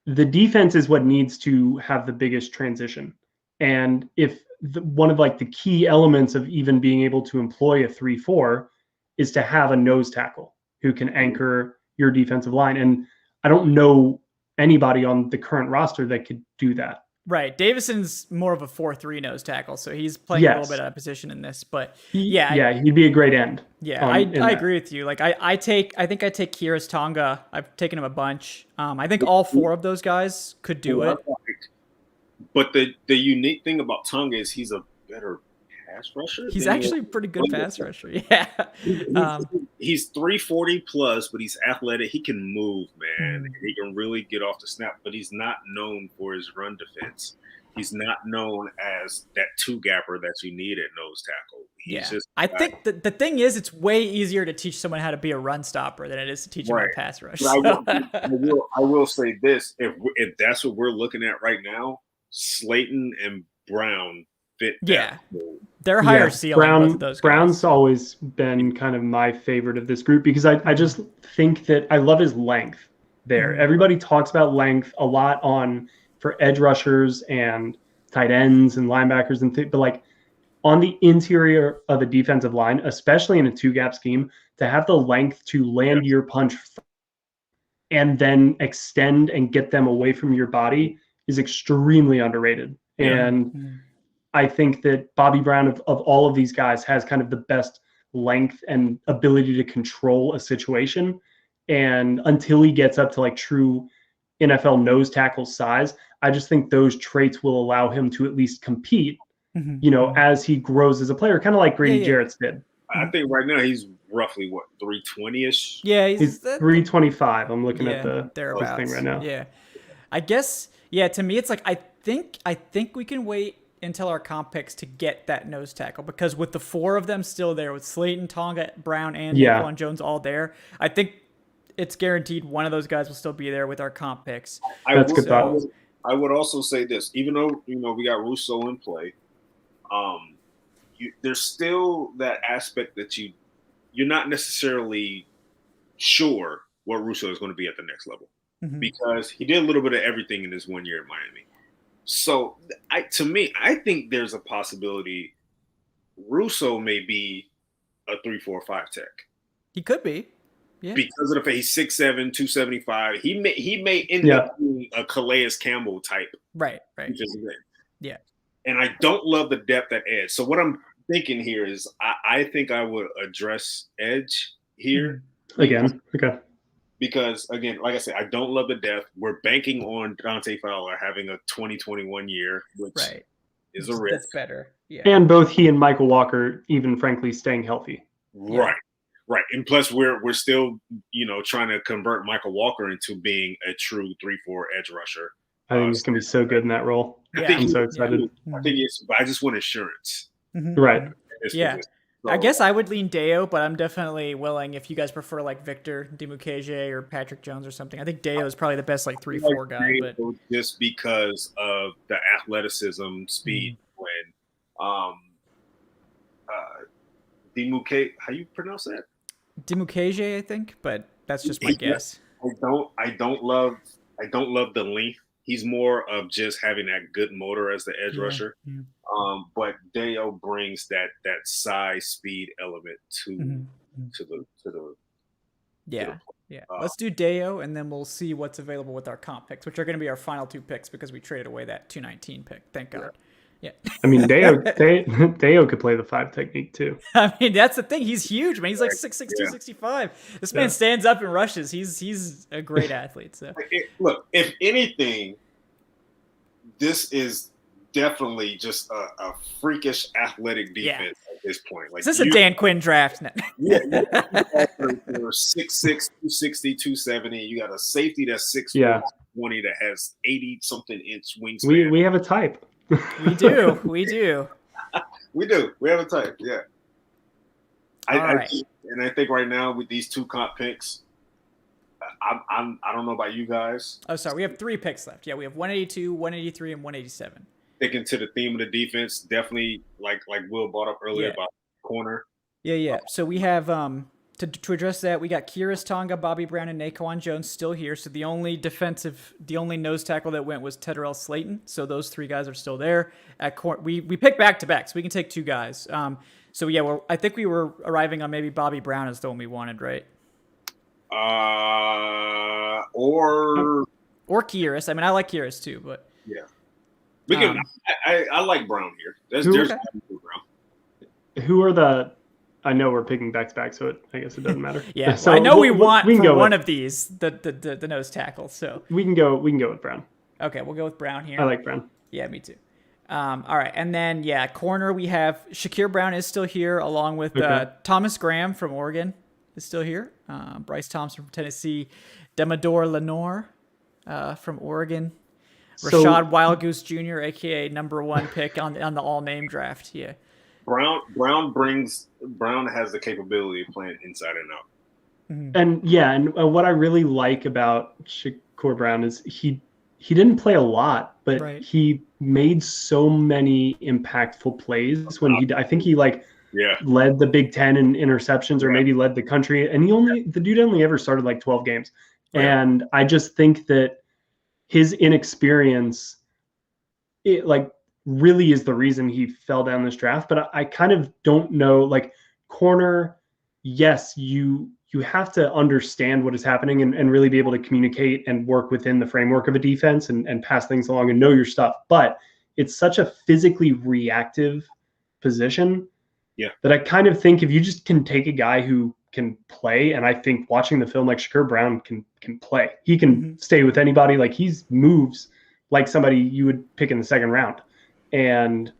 the defense is what needs to have the biggest transition. And if one of the key elements of even being able to employ a 3-4 is to have a nose tackle who can anchor your defensive line. And I don't know anybody on the current roster that could do that. Right. Davison's more of a 4-3 nose tackle, so he's playing a little bit out of position in this. But he'd be a great end. Yeah, I agree with you. I think I take Kyrus Tonga. I've taken him a bunch. I think all 4 of those guys could do it. But the unique thing about Tonga is he's a better pass rusher. He's then actually a pretty good pass rusher. Yeah. He's 340 plus, but he's athletic. He can move, man. He can really get off the snap, but he's not known for his run defense. He's not known as that two gapper that you need at nose tackle. He's just I think the thing is, it's way easier to teach someone how to be a run stopper than it is to teach them how to pass rush. I will say this: if that's what we're looking at right now, Slayton and Brown fit. Yeah, they're higher ceiling. Both of those guys. Brown's always been kind of my favorite of this group because I just think that I love his length there. Everybody talks about length a lot for edge rushers and tight ends and linebackers but like on the interior of a defensive line, especially in a two-gap scheme, to have the length to land your punch and then extend and get them away from your body is extremely underrated. And I think that Bobby Brown of all of these guys has kind of the best length and ability to control a situation. And until he gets up to like true NFL nose tackle size, I just think those traits will allow him to at least compete, as he grows as a player, kind of like Grady Jarrett's did. I think right now he's roughly 320-ish. Yeah, he's 325. I'm looking at the thing right now. Yeah, I guess. Yeah, to me, it's like I think we can wait until our comp picks to get that nose tackle because with the four of them still there, with Slayton, Tonga, Brown, and Naquan Jones all there, I think it's guaranteed one of those guys will still be there with our comp picks. That's good thought. I would also say this, even though we got Russo in play, there's still that aspect that you're not necessarily sure what Russo is going to be at the next level because he did a little bit of everything in his 1 year at Miami. So I think there's a possibility Russo may be a 3-4-5 tech. He could be. Yeah. Because of the fact he's 6'7", 275, he may end up being a Calais Campbell type. Right. Yeah. And I don't love the depth at edge. So what I'm thinking here is I think I would address edge here. Again. Okay. Because, again, like I said, I don't love the depth. We're banking on Dante Fowler having a 2021 year, which is a risk. That's better. Yeah. And both he and Michael Walker, even frankly, staying healthy. Right. Right. And plus we're still, trying to convert Michael Walker into being a true 3-4 edge rusher. I think he's going to be so good in that role. I'm so excited. I think but I just want insurance. Right. Yeah. So, I guess I would lean Deo, but I'm definitely willing if you guys prefer like Victor Dimukeje or Patrick Jones or something. I think Deo is probably the best 3-4 guy. But just because of the athleticism, speed, when Dimukeje, how you pronounce that? Dimukeje, I think, but that's just my guess. I don't love the length. He's more of just having that good motor as the edge rusher. But Deo brings that size speed element to the Let's do Deo, and then we'll see what's available with our comp picks, which are going to be our final two picks because we traded away that 219 pick. Thank God. Yeah. I mean, Deo could play the 5 technique too. I mean, that's the thing. He's huge, man. He's like 6'6", 265. This man stands up and rushes. He's a great athlete. So look, if anything, this is definitely just a freakish athletic defense at this point. Like, is this a Dan Quinn draft? You're 6'6", 260, 270. You got a safety that's 6'4", 20 that has 80-something inch wingspan. We have a type. We do. We do. We have a type. Yeah. I think right now with these two comp picks, I don't know about you guys. Oh, sorry. We have 3 picks left. Yeah, we have 182, 183, and 187. Sticking to the theme of the defense, definitely like Will brought up earlier about corner. Yeah. So we have to address that, we got Kyrus Tonga, Bobby Brown, and Naquan Jones still here. So the only nose tackle that went was Tedderell Slayton. So those 3 guys are still there. At we picked back to back, so we can take 2 guys. So yeah, I think we were arriving on maybe Bobby Brown as the one we wanted, right? Or Kyrus. I mean, I like Kyrus too, but yeah, we can. I like Brown here. There's Brown. Who are the? I know we're picking back to back, so I guess it doesn't matter. Yeah, so I know we want one of these the nose tackle. So we can go with Brown. Okay, we'll go with Brown here. I like Brown. Yeah, me too. All right, and then corner we have Shakir Brown is still here, along with Okay. Thomas Graham from Oregon is still here. Bryce Thompson from Tennessee, Demador Lenore from Oregon, Rashad Wild Goose Jr., aka #1 pick on the all name draft. Yeah, Brown has the capability of playing inside and out. And what I really like about Shakur Brown is he didn't play a lot, but Right. he made so many impactful plays when I think he led the Big Ten in interceptions, or maybe led the country. And the dude only ever started like 12 games. Right. And I just think that his inexperience, really is the reason he fell down this draft. But I kind of don't know, corner, yes, you have to understand what is happening and really be able to communicate and work within the framework of a defense and pass things along and know your stuff. But it's such a physically reactive position that I kind of think if you just can take a guy who can play, and I think watching the film, Shakur Brown can play. He can stay with anybody. He moves like somebody you would pick in the second round. And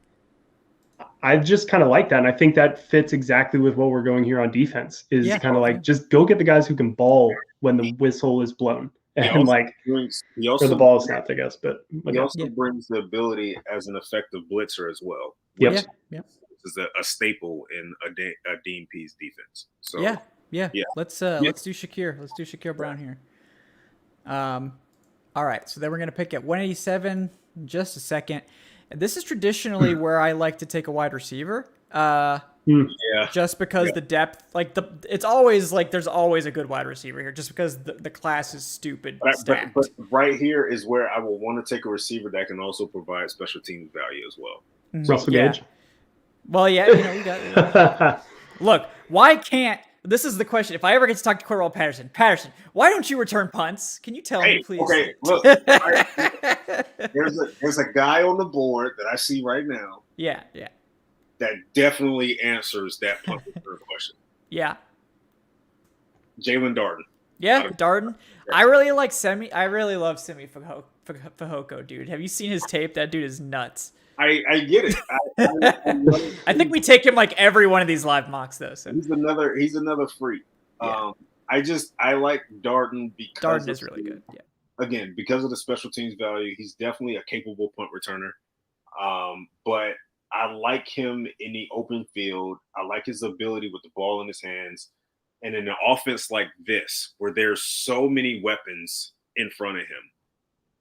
I just kind of like that. And I think that fits exactly with what we're going here on defense is kind of just go get the guys who can ball when the whistle is blown and or the ball is snapped, I guess. But he also brings the ability as an effective blitzer as well. Yep. Is a staple in a Dean Pease defense. So Let's do Shakir. Let's do Shakir Brown here. All right. So then we're gonna pick at 187 in just a second. And this is traditionally where I like to take a wide receiver. Just because the depth, it's always there's always a good wide receiver here, just because the class is stupid. But right here is where I will want to take a receiver that can also provide special teams value as well. Russell Gage. Well, we got. Look, why can't? This is the question. If I ever get to talk to Cordell Patterson, why don't you return punts? Can you tell me, please? Okay, look. There's a guy on the board that I see right now. Yeah. That definitely answers that punt return question. Yeah. Jalen Darden. Yeah, Darden. I really like Semi. I really love Semi Fehoko, dude. Have you seen his tape? That dude is nuts. I get it. I think we take him every one of these live mocks though. So he's another freak. Yeah. I like Darden because Darden is really good. Yeah. Again, because of the special teams value, he's definitely a capable punt returner. But I like him in the open field. I like his ability with the ball in his hands. And in an offense like this, where there's so many weapons in front of him,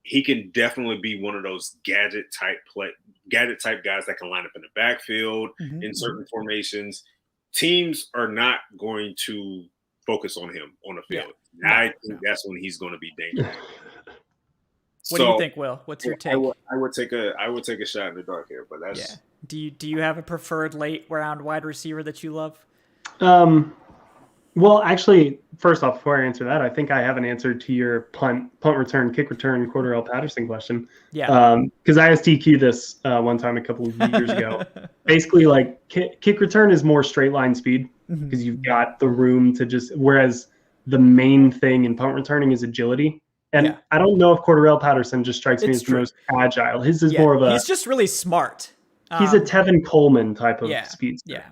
he can definitely be one of those gadget type guys that can line up in the backfield in certain formations. Teams are not going to focus on him on the field. I think that's when he's going to be dangerous. What do you think, Will? What's your take? I would take a shot in the dark here, but that's Do you have a preferred late round wide receiver that you love? Well, actually, first off, before I answer that, I think I have an answer to your punt return, kick return, Cordell Patterson question. Yeah. Because I asked DQ this one time a couple of years ago. Basically, kick return is more straight line speed because you've got the room to whereas the main thing in punt returning is agility. And I don't know if Cordell Patterson just strikes me as the most agile. His is more of he's just really smart. He's a Tevin Coleman type of speedster.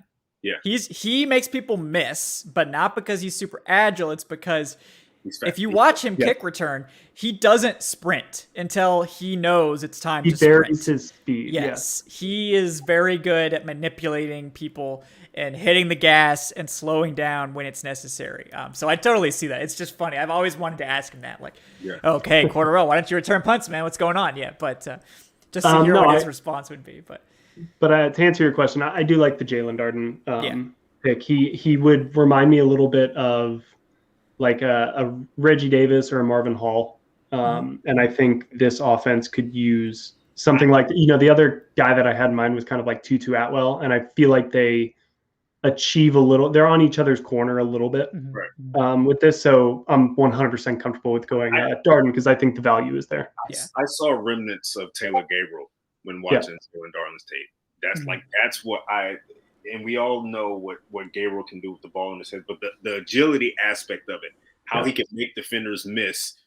Yeah. He makes people miss, but not because he's super agile. It's because if you watch him kick return, he doesn't sprint until he knows it's time to sprint. He varies his speed. Yes. He is very good at manipulating people and hitting the gas and slowing down when it's necessary. So I totally see that. It's just funny. I've always wanted to ask him that. Okay, Cordell, why don't you return punts, man? What's going on? Yeah, but just to hear what his response would be. But to answer your question, I do like the Jalen Darden pick. He would remind me a little bit of a Reggie Davis or a Marvin Hall. And I think this offense could use something the other guy that I had in mind was kind of like Tutu Atwell. And I feel like they achieve they're on each other's corner a little bit with this. So I'm 100% comfortable with going Darden because I think the value is there. I saw remnants of Taylor Gabriel when watching Jalen Darden's tape. That's what and we all know what Gabriel can do with the ball in his head, but the agility aspect of it, how he can make defenders miss,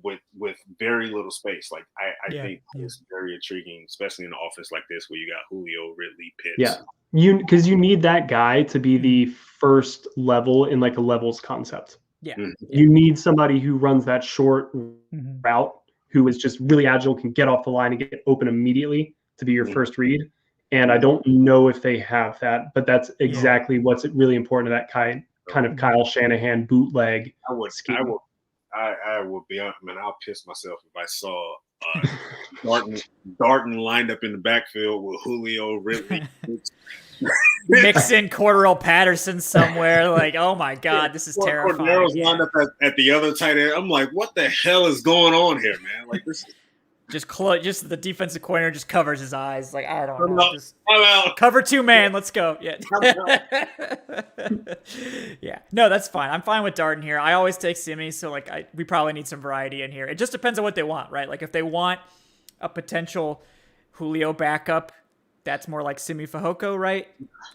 with very little space. Like I Yeah, think it's very intriguing, especially in an offense like this where you got Julio, Ridley, Yeah. Pitts. Because you need that guy to be the first level in like a levels concept. Yeah. You need somebody who runs that short Mhm. route, who is just really agile, can get off the line and get open immediately to be your Mhm. first read. And I don't know if they have that, but that's exactly what's really important to that kind of Kyle Shanahan bootleg scheme. I would be honest, man. I'll piss myself if I saw Darton lined up in the backfield with Julio, Ridley. Mix in Cordell Patterson somewhere. Like, oh my God, this is terrifying. Cordero's lined up at the other tight end. I'm like, what the hell is going on here, man? Like this is just the defensive coordinator just covers his eyes. Like, I don't know. Just I'm out. cover 2 man. Let's go. Yeah. Yeah. No, that's fine. I'm fine with Darden here. I always take Simi, so like we probably need some variety in here. It just depends on what they want, right? Like if they want a potential Julio backup, that's more like Simi Fehoko, right?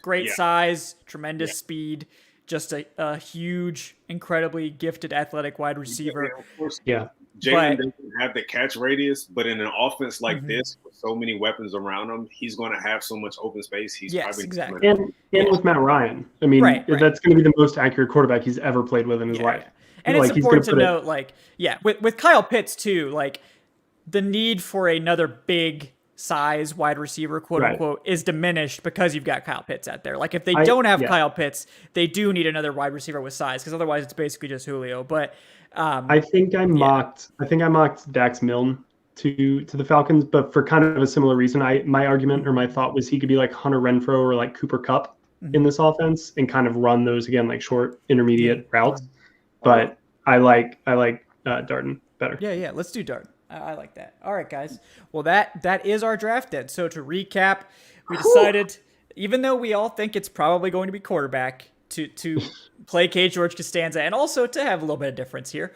Great size, tremendous speed, just a huge, incredibly gifted athletic wide receiver. Yeah, of course. Yeah. Jalen doesn't have the catch radius, but in an offense like this, with so many weapons around him, he's going to have so much open space. He's probably exactly. And with Matt Ryan, I mean, that's going to be the most accurate quarterback he's ever played with in his life. Yeah. And like, it's important to note, like, with Kyle Pitts too, like the need for another big size wide receiver, quote unquote, is diminished because you've got Kyle Pitts out there. Like if they don't have Kyle Pitts, they do need another wide receiver with size because otherwise it's basically just Julio. But I think I mocked Dax Milne to the Falcons, but for kind of a similar reason. My argument or my thought was he could be like Hunter Renfrow or like Cooper Kupp in this offense and kind of run those again like short intermediate routes. But I like Darden better. Yeah, let's do Darden. I like that. All right, guys. Well, that is our draft then. So to recap, we decided, even though we all think it's probably going to be quarterback, to placate George Costanza and also to have a little bit of difference here,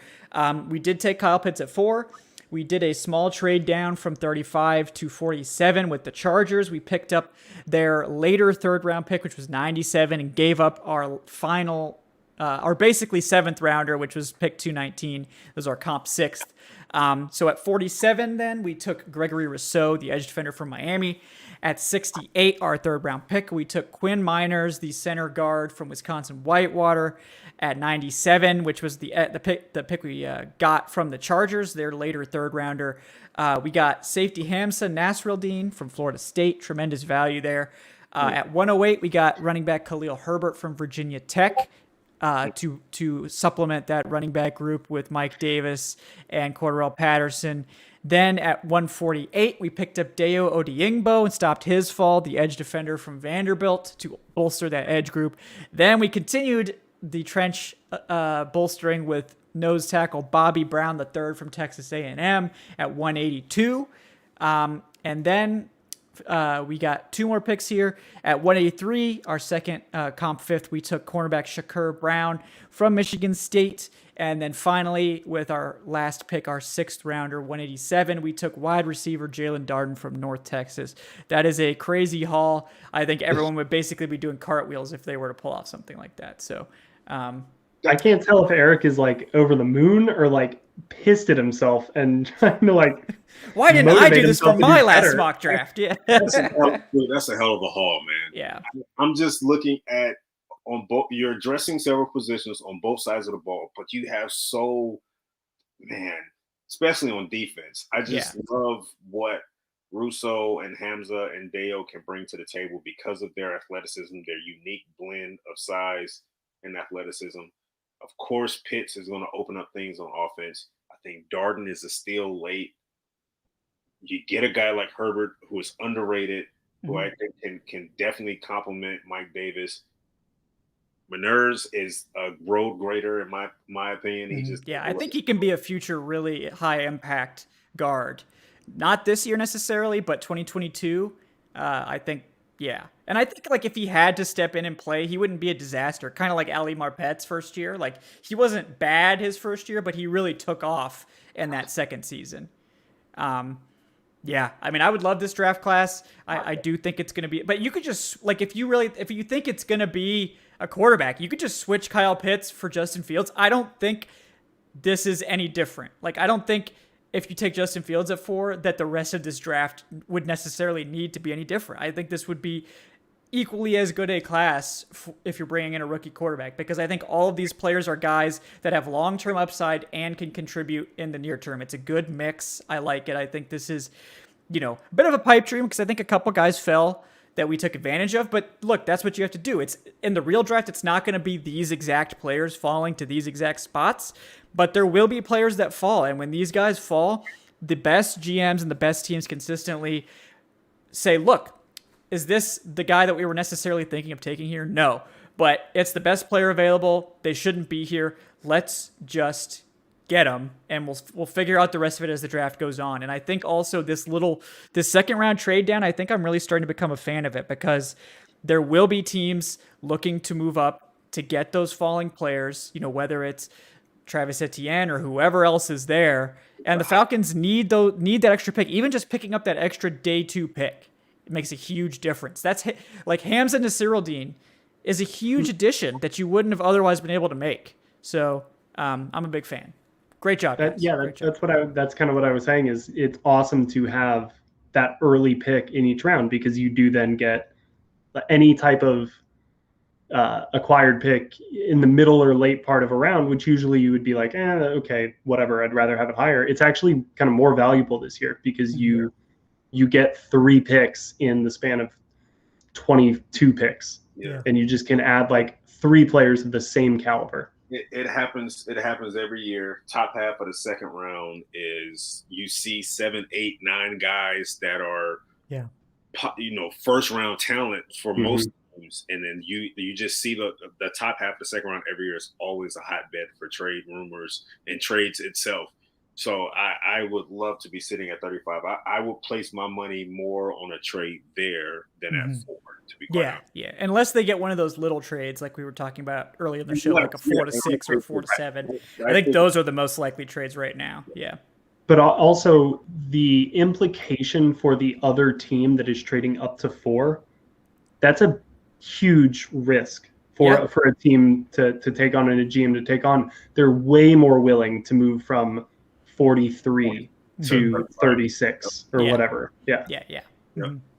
we did take Kyle Pitts at 4. We did a small trade down from 35 to 47 with the Chargers. We picked up their later third-round pick, which was 97, and gave up our final, our basically 7th rounder, which was pick 219. It was our comp 6th. So at 47, then, we took Gregory Rousseau, the edge defender from Miami. At 68, our third-round pick, we took Quinn Miners, the center guard from Wisconsin Whitewater. At 97, which was the pick we got from the Chargers, their later third-rounder. We got safety Hamza Nasruddin from Florida State, tremendous value there. At 108, we got running back Khalil Herbert from Virginia Tech. To supplement that running back group with Mike Davis and Cordell Patterson. Then at 148, we picked up Dayo Odeyingbo and stopped his fall, the edge defender from Vanderbilt, to bolster that edge group. Then we continued the trench bolstering with nose tackle Bobby Brown III from Texas A&M at 182. And then we got 2 more picks here. At 183, our second comp 5th, we took cornerback Shakur Brown from Michigan State. And then finally, with our last pick, our 6th rounder, 187, we took wide receiver Jalen Darden from North Texas. That is a crazy haul. I think everyone would basically be doing cartwheels if they were to pull off something like that. So I can't tell if Eric is like over the moon or like pissed at himself and trying to like. Why didn't I do this for my last mock draft? Yeah, that's a hell of a haul, man. Yeah, I'm just looking at on both. You're addressing several positions on both sides of the ball, but you have especially on defense. I just love what Russo and Hamza and Dayo can bring to the table because of their athleticism, their unique blend of size and athleticism. Of course, Pitts is going to open up things on offense. I think Darden is a steal late. You get a guy like Herbert who is underrated, who I think can definitely complement Mike Davis. Miners is a road grader in my opinion. He just I think he can be a future really high impact guard. Not this year necessarily, but 2022. I think. Yeah. And I think like if he had to step in and play, he wouldn't be a disaster. Kind of like Ali Marpet's first year. Like he wasn't bad his first year, but he really took off in that second season. Yeah. I mean, I would love this draft class. I do think it's going to be, but you could just like, if you think it's going to be a quarterback, you could just switch Kyle Pitts for Justin Fields. I don't think this is any different. Like, I don't think if you take Justin Fields at 4, that the rest of this draft would necessarily need to be any different. I think this would be equally as good a class if you're bringing in a rookie quarterback, because I think all of these players are guys that have long-term upside and can contribute in the near term. It's a good mix. I like it. I think this is, a bit of a pipe dream, because I think a couple guys fell that we took advantage of. But look, that's what you have to do. It's in the real draft. It's not going to be these exact players falling to these exact spots, but there will be players that fall. And when these guys fall, the best GMs and the best teams consistently say, look, is this the guy that we were necessarily thinking of taking here? No, but it's the best player available. They shouldn't be here. Let's just get them, and we'll figure out the rest of it as the draft goes on. And I think also this second round trade down, I think I'm really starting to become a fan of it, because there will be teams looking to move up to get those falling players, whether it's Travis Etienne or whoever else is there. And the Falcons need that extra pick. Even just picking up that extra day 2 pick, it makes a huge difference. That's like Hamza Nasirildeen is a huge addition that you wouldn't have otherwise been able to make. So I'm a big fan. Great job, guys. That's kind of what I was saying, is it's awesome to have that early pick in each round, because you do then get any type of acquired pick in the middle or late part of a round, which usually you would be like, okay, whatever, I'd rather have it higher. It's actually kind of more valuable this year, because you get 3 picks in the span of 22 picks. Yeah. And you just can add like 3 players of the same caliber. It happens every year. Top half of the second round is you see 7, 8, 9 guys that are first round talent for most teams, and then you just see the top half of the second round every year is always a hotbed for trade rumors and trades itself. So I would love to be sitting at 35. I would place my money more on a trade there than at 4, to be quite honest. Yeah. Unless they get one of those little trades like we were talking about earlier in the show, like a 4 to 6 or 4 to 7. I think those are the most likely trades right now. Yeah. But also the implication for the other team that is trading up to 4, that's a huge risk for a team to take on and a GM to take on. They're way more willing to move from 43 to 36 or whatever. Yeah.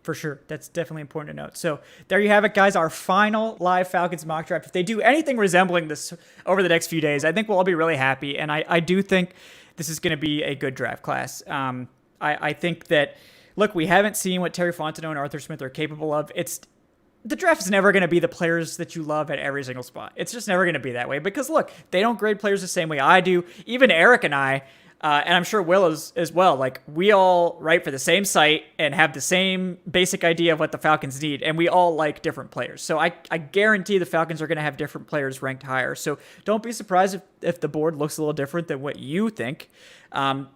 For sure. That's definitely important to note. So there you have it, guys. Our final live Falcons mock draft. If they do anything resembling this over the next few days, I think we'll all be really happy. And I do think this is going to be a good draft class. I think that, look, we haven't seen what Terry Fontenot and Arthur Smith are capable of. The draft is never going to be the players that you love at every single spot. It's just never going to be that way, because look, they don't grade players the same way I do. Even Eric and I, and I'm sure Will is as well. Like, we all write for the same site and have the same basic idea of what the Falcons need, and we all like different players. So I guarantee the Falcons are going to have different players ranked higher. So don't be surprised if the board looks a little different than what you think,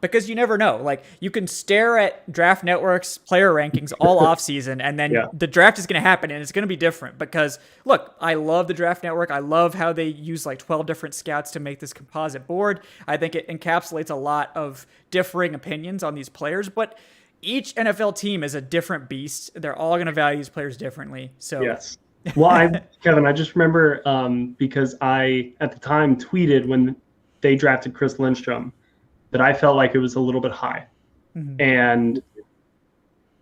because you never know. Like, you can stare at Draft Network's player rankings all offseason, and then the draft is going to happen, and it's going to be different. Because, look, I love the Draft Network. I love how they use like 12 different scouts to make this composite board. I think it encapsulates a lot of differing opinions on these players, but each NFL team is a different beast. They're all going to value these players differently. So yes. Well, Kevin, I just remember because I, at the time, tweeted when they drafted Chris Lindstrom that I felt like it was a little bit high. And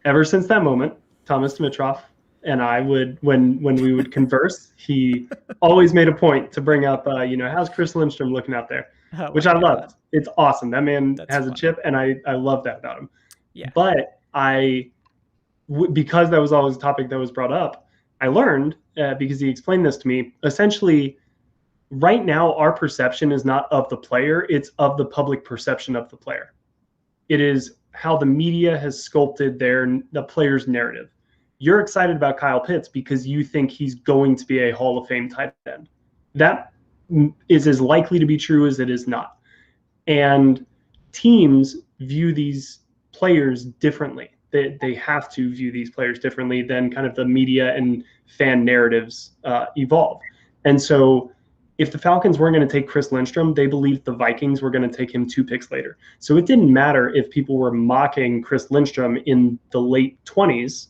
ever since that moment, Thomas Dimitroff and I would, when we would converse, he always made a point to bring up, how's Chris Lindstrom looking out there? Which I loved. It's awesome. That man has a chip, and I love that about him. Yeah. But because that was always a topic that was brought up, I learned, because he explained this to me, essentially, right now our perception is not of the player, it's of the public perception of the player. It is how the media has sculpted the player's narrative. You're excited about Kyle Pitts because you think he's going to be a Hall of Fame tight end. That is as likely to be true as it is not. And teams view these players differently. They have to view these players differently than kind of the media and fan narratives evolve. And so if the Falcons weren't going to take Chris Lindstrom, they believed the Vikings were going to take him 2 picks later. So it didn't matter if people were mocking Chris Lindstrom in the late 20s.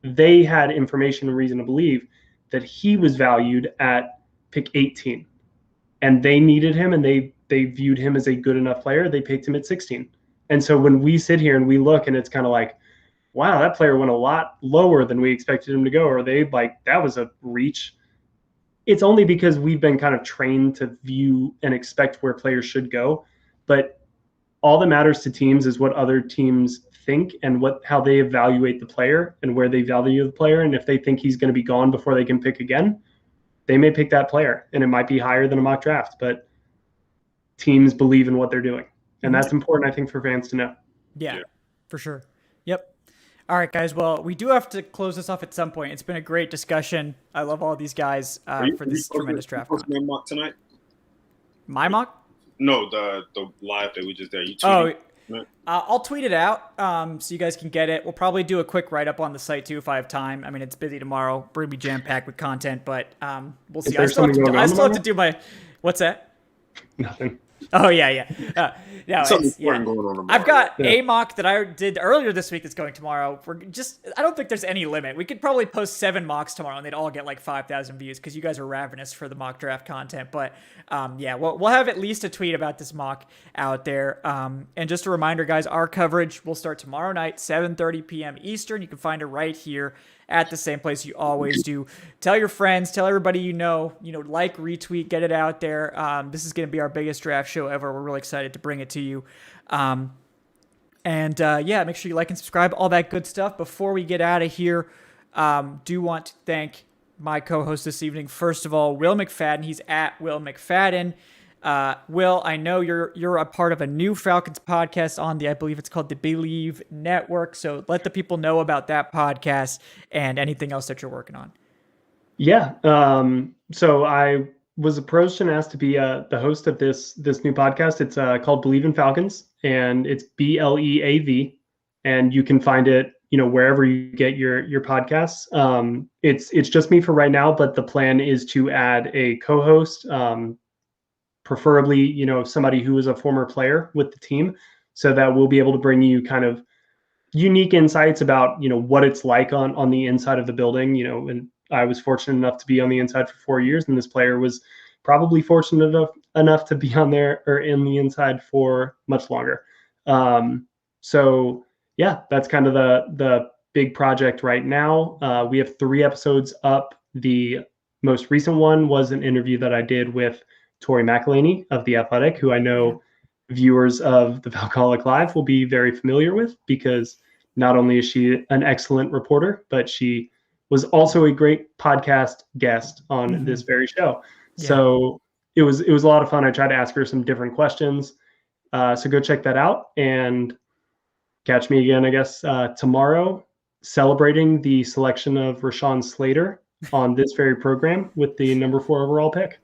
They had information and reason to believe that he was valued at pick 18. And they needed him, and they they viewed him as a good enough player. They picked him at 16. And so when we sit here and we look and it's kind of like, wow, that player went a lot lower than we expected him to go, or they like, that was a reach. It's only because we've been kind of trained to view and expect where players should go. But all that matters to teams is what other teams think and how they evaluate the player and where they value the player. And if they think he's going to be gone before they can pick again, they may pick that player, and it might be higher than a mock draft, but teams believe in what they're doing. And that's important, I think, for fans to know. Yeah, for sure. Yep. All right, guys. Well, we do have to close this off at some point. It's been a great discussion. I love all these guys for this tremendous draft. My mock tonight? My mock? No, the live that we just did. I'll tweet it out so you guys can get it. We'll probably do a quick write-up on the site, too, if I have time. I mean, it's busy tomorrow. We're going to be jam-packed with content, but we'll see. I still have to do my – what's that? Nothing. Oh, yeah. No, something important going on tomorrow. I've got a mock that I did earlier this week that's going tomorrow. I don't think there's any limit. We could probably post 7 mocks tomorrow, and they'd all get like 5,000 views because you guys are ravenous for the mock draft content. But we'll have at least a tweet about this mock out there. And just a reminder, guys, our coverage will start tomorrow night, 7:30 p.m. Eastern. You can find it right here at the same place you always do. Tell your friends, tell everybody you know, like, retweet, get it out there. This is going to be our biggest draft show ever. We're really excited to bring it to you. Make sure you like and subscribe, all that good stuff. Before we get out of here, do want to thank my co-host this evening. First of all, Will McFadden. He's at Will McFadden. Will, I know you're a part of a new Falcons podcast on I believe it's called the Believe Network. So let the people know about that podcast and anything else that you're working on. Yeah. So I was approached and asked to be the host of this new podcast. It's called Believe in Falcons, and it's BLEAV, and you can find it, wherever you get your podcasts. It's just me for right now, but the plan is to add a co-host, preferably, somebody who is a former player with the team, so that we'll be able to bring you kind of unique insights about, what it's like on the inside of the building, and I was fortunate enough to be on the inside for 4 years, and this player was probably fortunate enough to be on there or in the inside for much longer. So yeah, that's kind of the big project right now. We have 3 episodes up. The most recent one was an interview that I did with Tori McElhaney of The Athletic, who I know viewers of the Falcoholic Live will be very familiar with, because not only is she an excellent reporter, but she was also a great podcast guest on this very show. Yeah. So it was a lot of fun. I tried to ask her some different questions. So go check that out and catch me again, I guess, tomorrow, celebrating the selection of Rashawn Slater on this very program with the number 4 overall pick.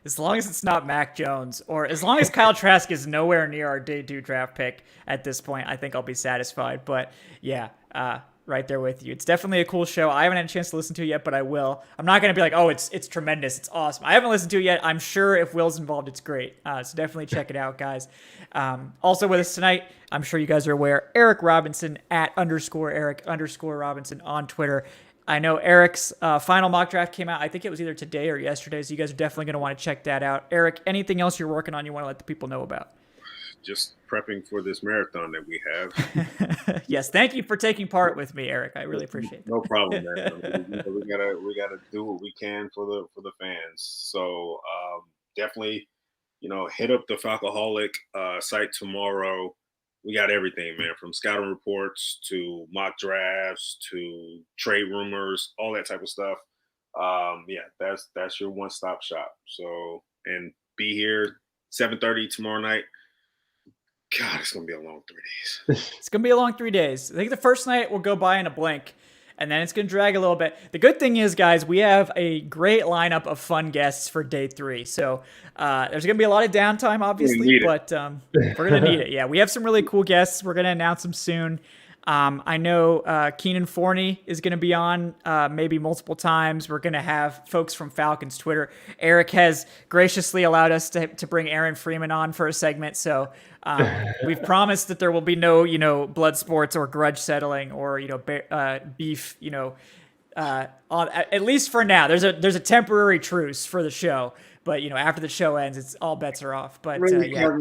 As long as it's not Mac Jones, or as long as Kyle Trask is nowhere near our day 2 draft pick at this point, I think I'll be satisfied. But yeah, right there with you. It's definitely a cool show. I haven't had a chance to listen to it yet, but I will. I'm not going to be like, oh, it's tremendous, it's awesome. I haven't listened to it yet. I'm sure if Will's involved, it's great. So definitely check it out, guys. Also with us tonight, I'm sure you guys are aware, Eric Robinson at _Eric_Robinson on Twitter. I know Eric's final mock draft came out. I think it was either today or yesterday, so you guys are definitely going to want to check that out. Eric, anything else you're working on you want to let the people know about? Just prepping for this marathon that we have. Yes, thank you for taking part with me, Eric. I really appreciate it. No problem, man. we gotta do what we can for the fans. So definitely, hit up the Falcoholic site tomorrow. We got everything, man, from scouting reports to mock drafts to trade rumors, all that type of stuff. That's your one-stop shop. So, and be here 7:30 tomorrow night. God, it's going to be a long 3 days. It's going to be a long 3 days. I think the first night will go by in a blink, and then it's going to drag a little bit. The good thing is, guys, we have a great lineup of fun guests for day 3. So there's going to be a lot of downtime, obviously, but we're going to need it. Yeah, we have some really cool guests. We're going to announce them soon. I know Keenan Forney is going to be on maybe multiple times. We're going to have folks from Falcons Twitter. Eric has graciously allowed us to bring Aaron Freeman on for a segment. So we've promised that there will be no, blood sports or grudge settling or, beef, at least for now. There's a temporary truce for the show, but after the show ends, it's all bets are off. But yeah.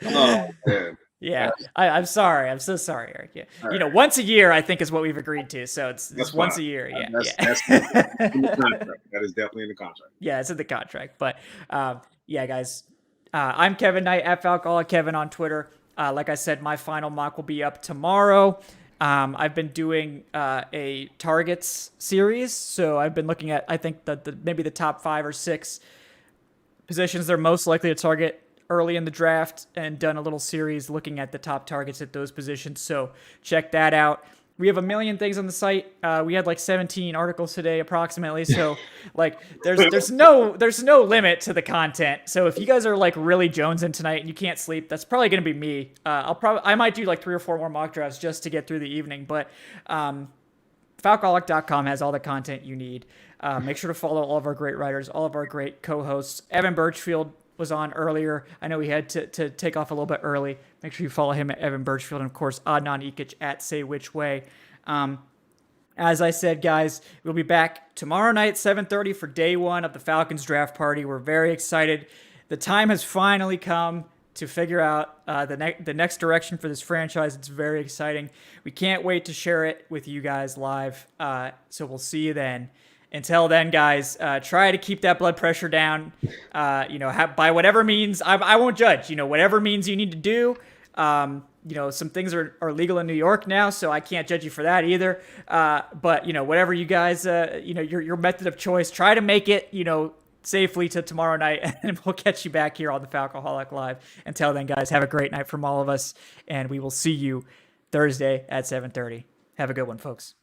Oh man. Yeah, I'm sorry. I'm so sorry, Eric. Yeah, Right. once a year, I think is what we've agreed to. So it's once a year. Yeah, That's in the contract. That is definitely in the contract. Yeah, it's in the contract. But yeah, guys, I'm Kevin Knight at Falcoholic Kevin on Twitter. Like I said, my final mock will be up tomorrow. I've been doing a targets series, so I've been looking at maybe the top 5 or 6 positions they're most likely to target early in the draft, and done a little series looking at the top targets at those positions. So check that out. We have a million things on the site. We had like 17 articles today approximately. So like there's no limit to the content. So if you guys are like really jonesing tonight and you can't sleep, that's probably going to be me. I might do like 3 or 4 more mock drafts just to get through the evening, but Falcoholic.com has all the content you need. Make sure to follow all of our great writers, all of our great co-hosts. Evan Birchfield was on earlier. I know he had to take off a little bit early. Make sure you follow him at Evan Birchfield, and of course Adnan Ikic at Say Which Way. As I said, guys, we'll be back tomorrow night, 7:30 for day 1 of the Falcons draft party. We're very excited. The time has finally come to figure out the next direction for this franchise. It's very exciting. We can't wait to share it with you guys live. So we'll see you then. Until then, guys, try to keep that blood pressure down. By whatever means, I won't judge. Whatever means you need to do. Some things are legal in New York now, so I can't judge you for that either. But whatever you guys, your method of choice, try to make it, safely to tomorrow night, and we'll catch you back here on the Falcoholic Live. Until then, guys, have a great night from all of us, and we will see you Thursday at 7:30. Have a good one, folks.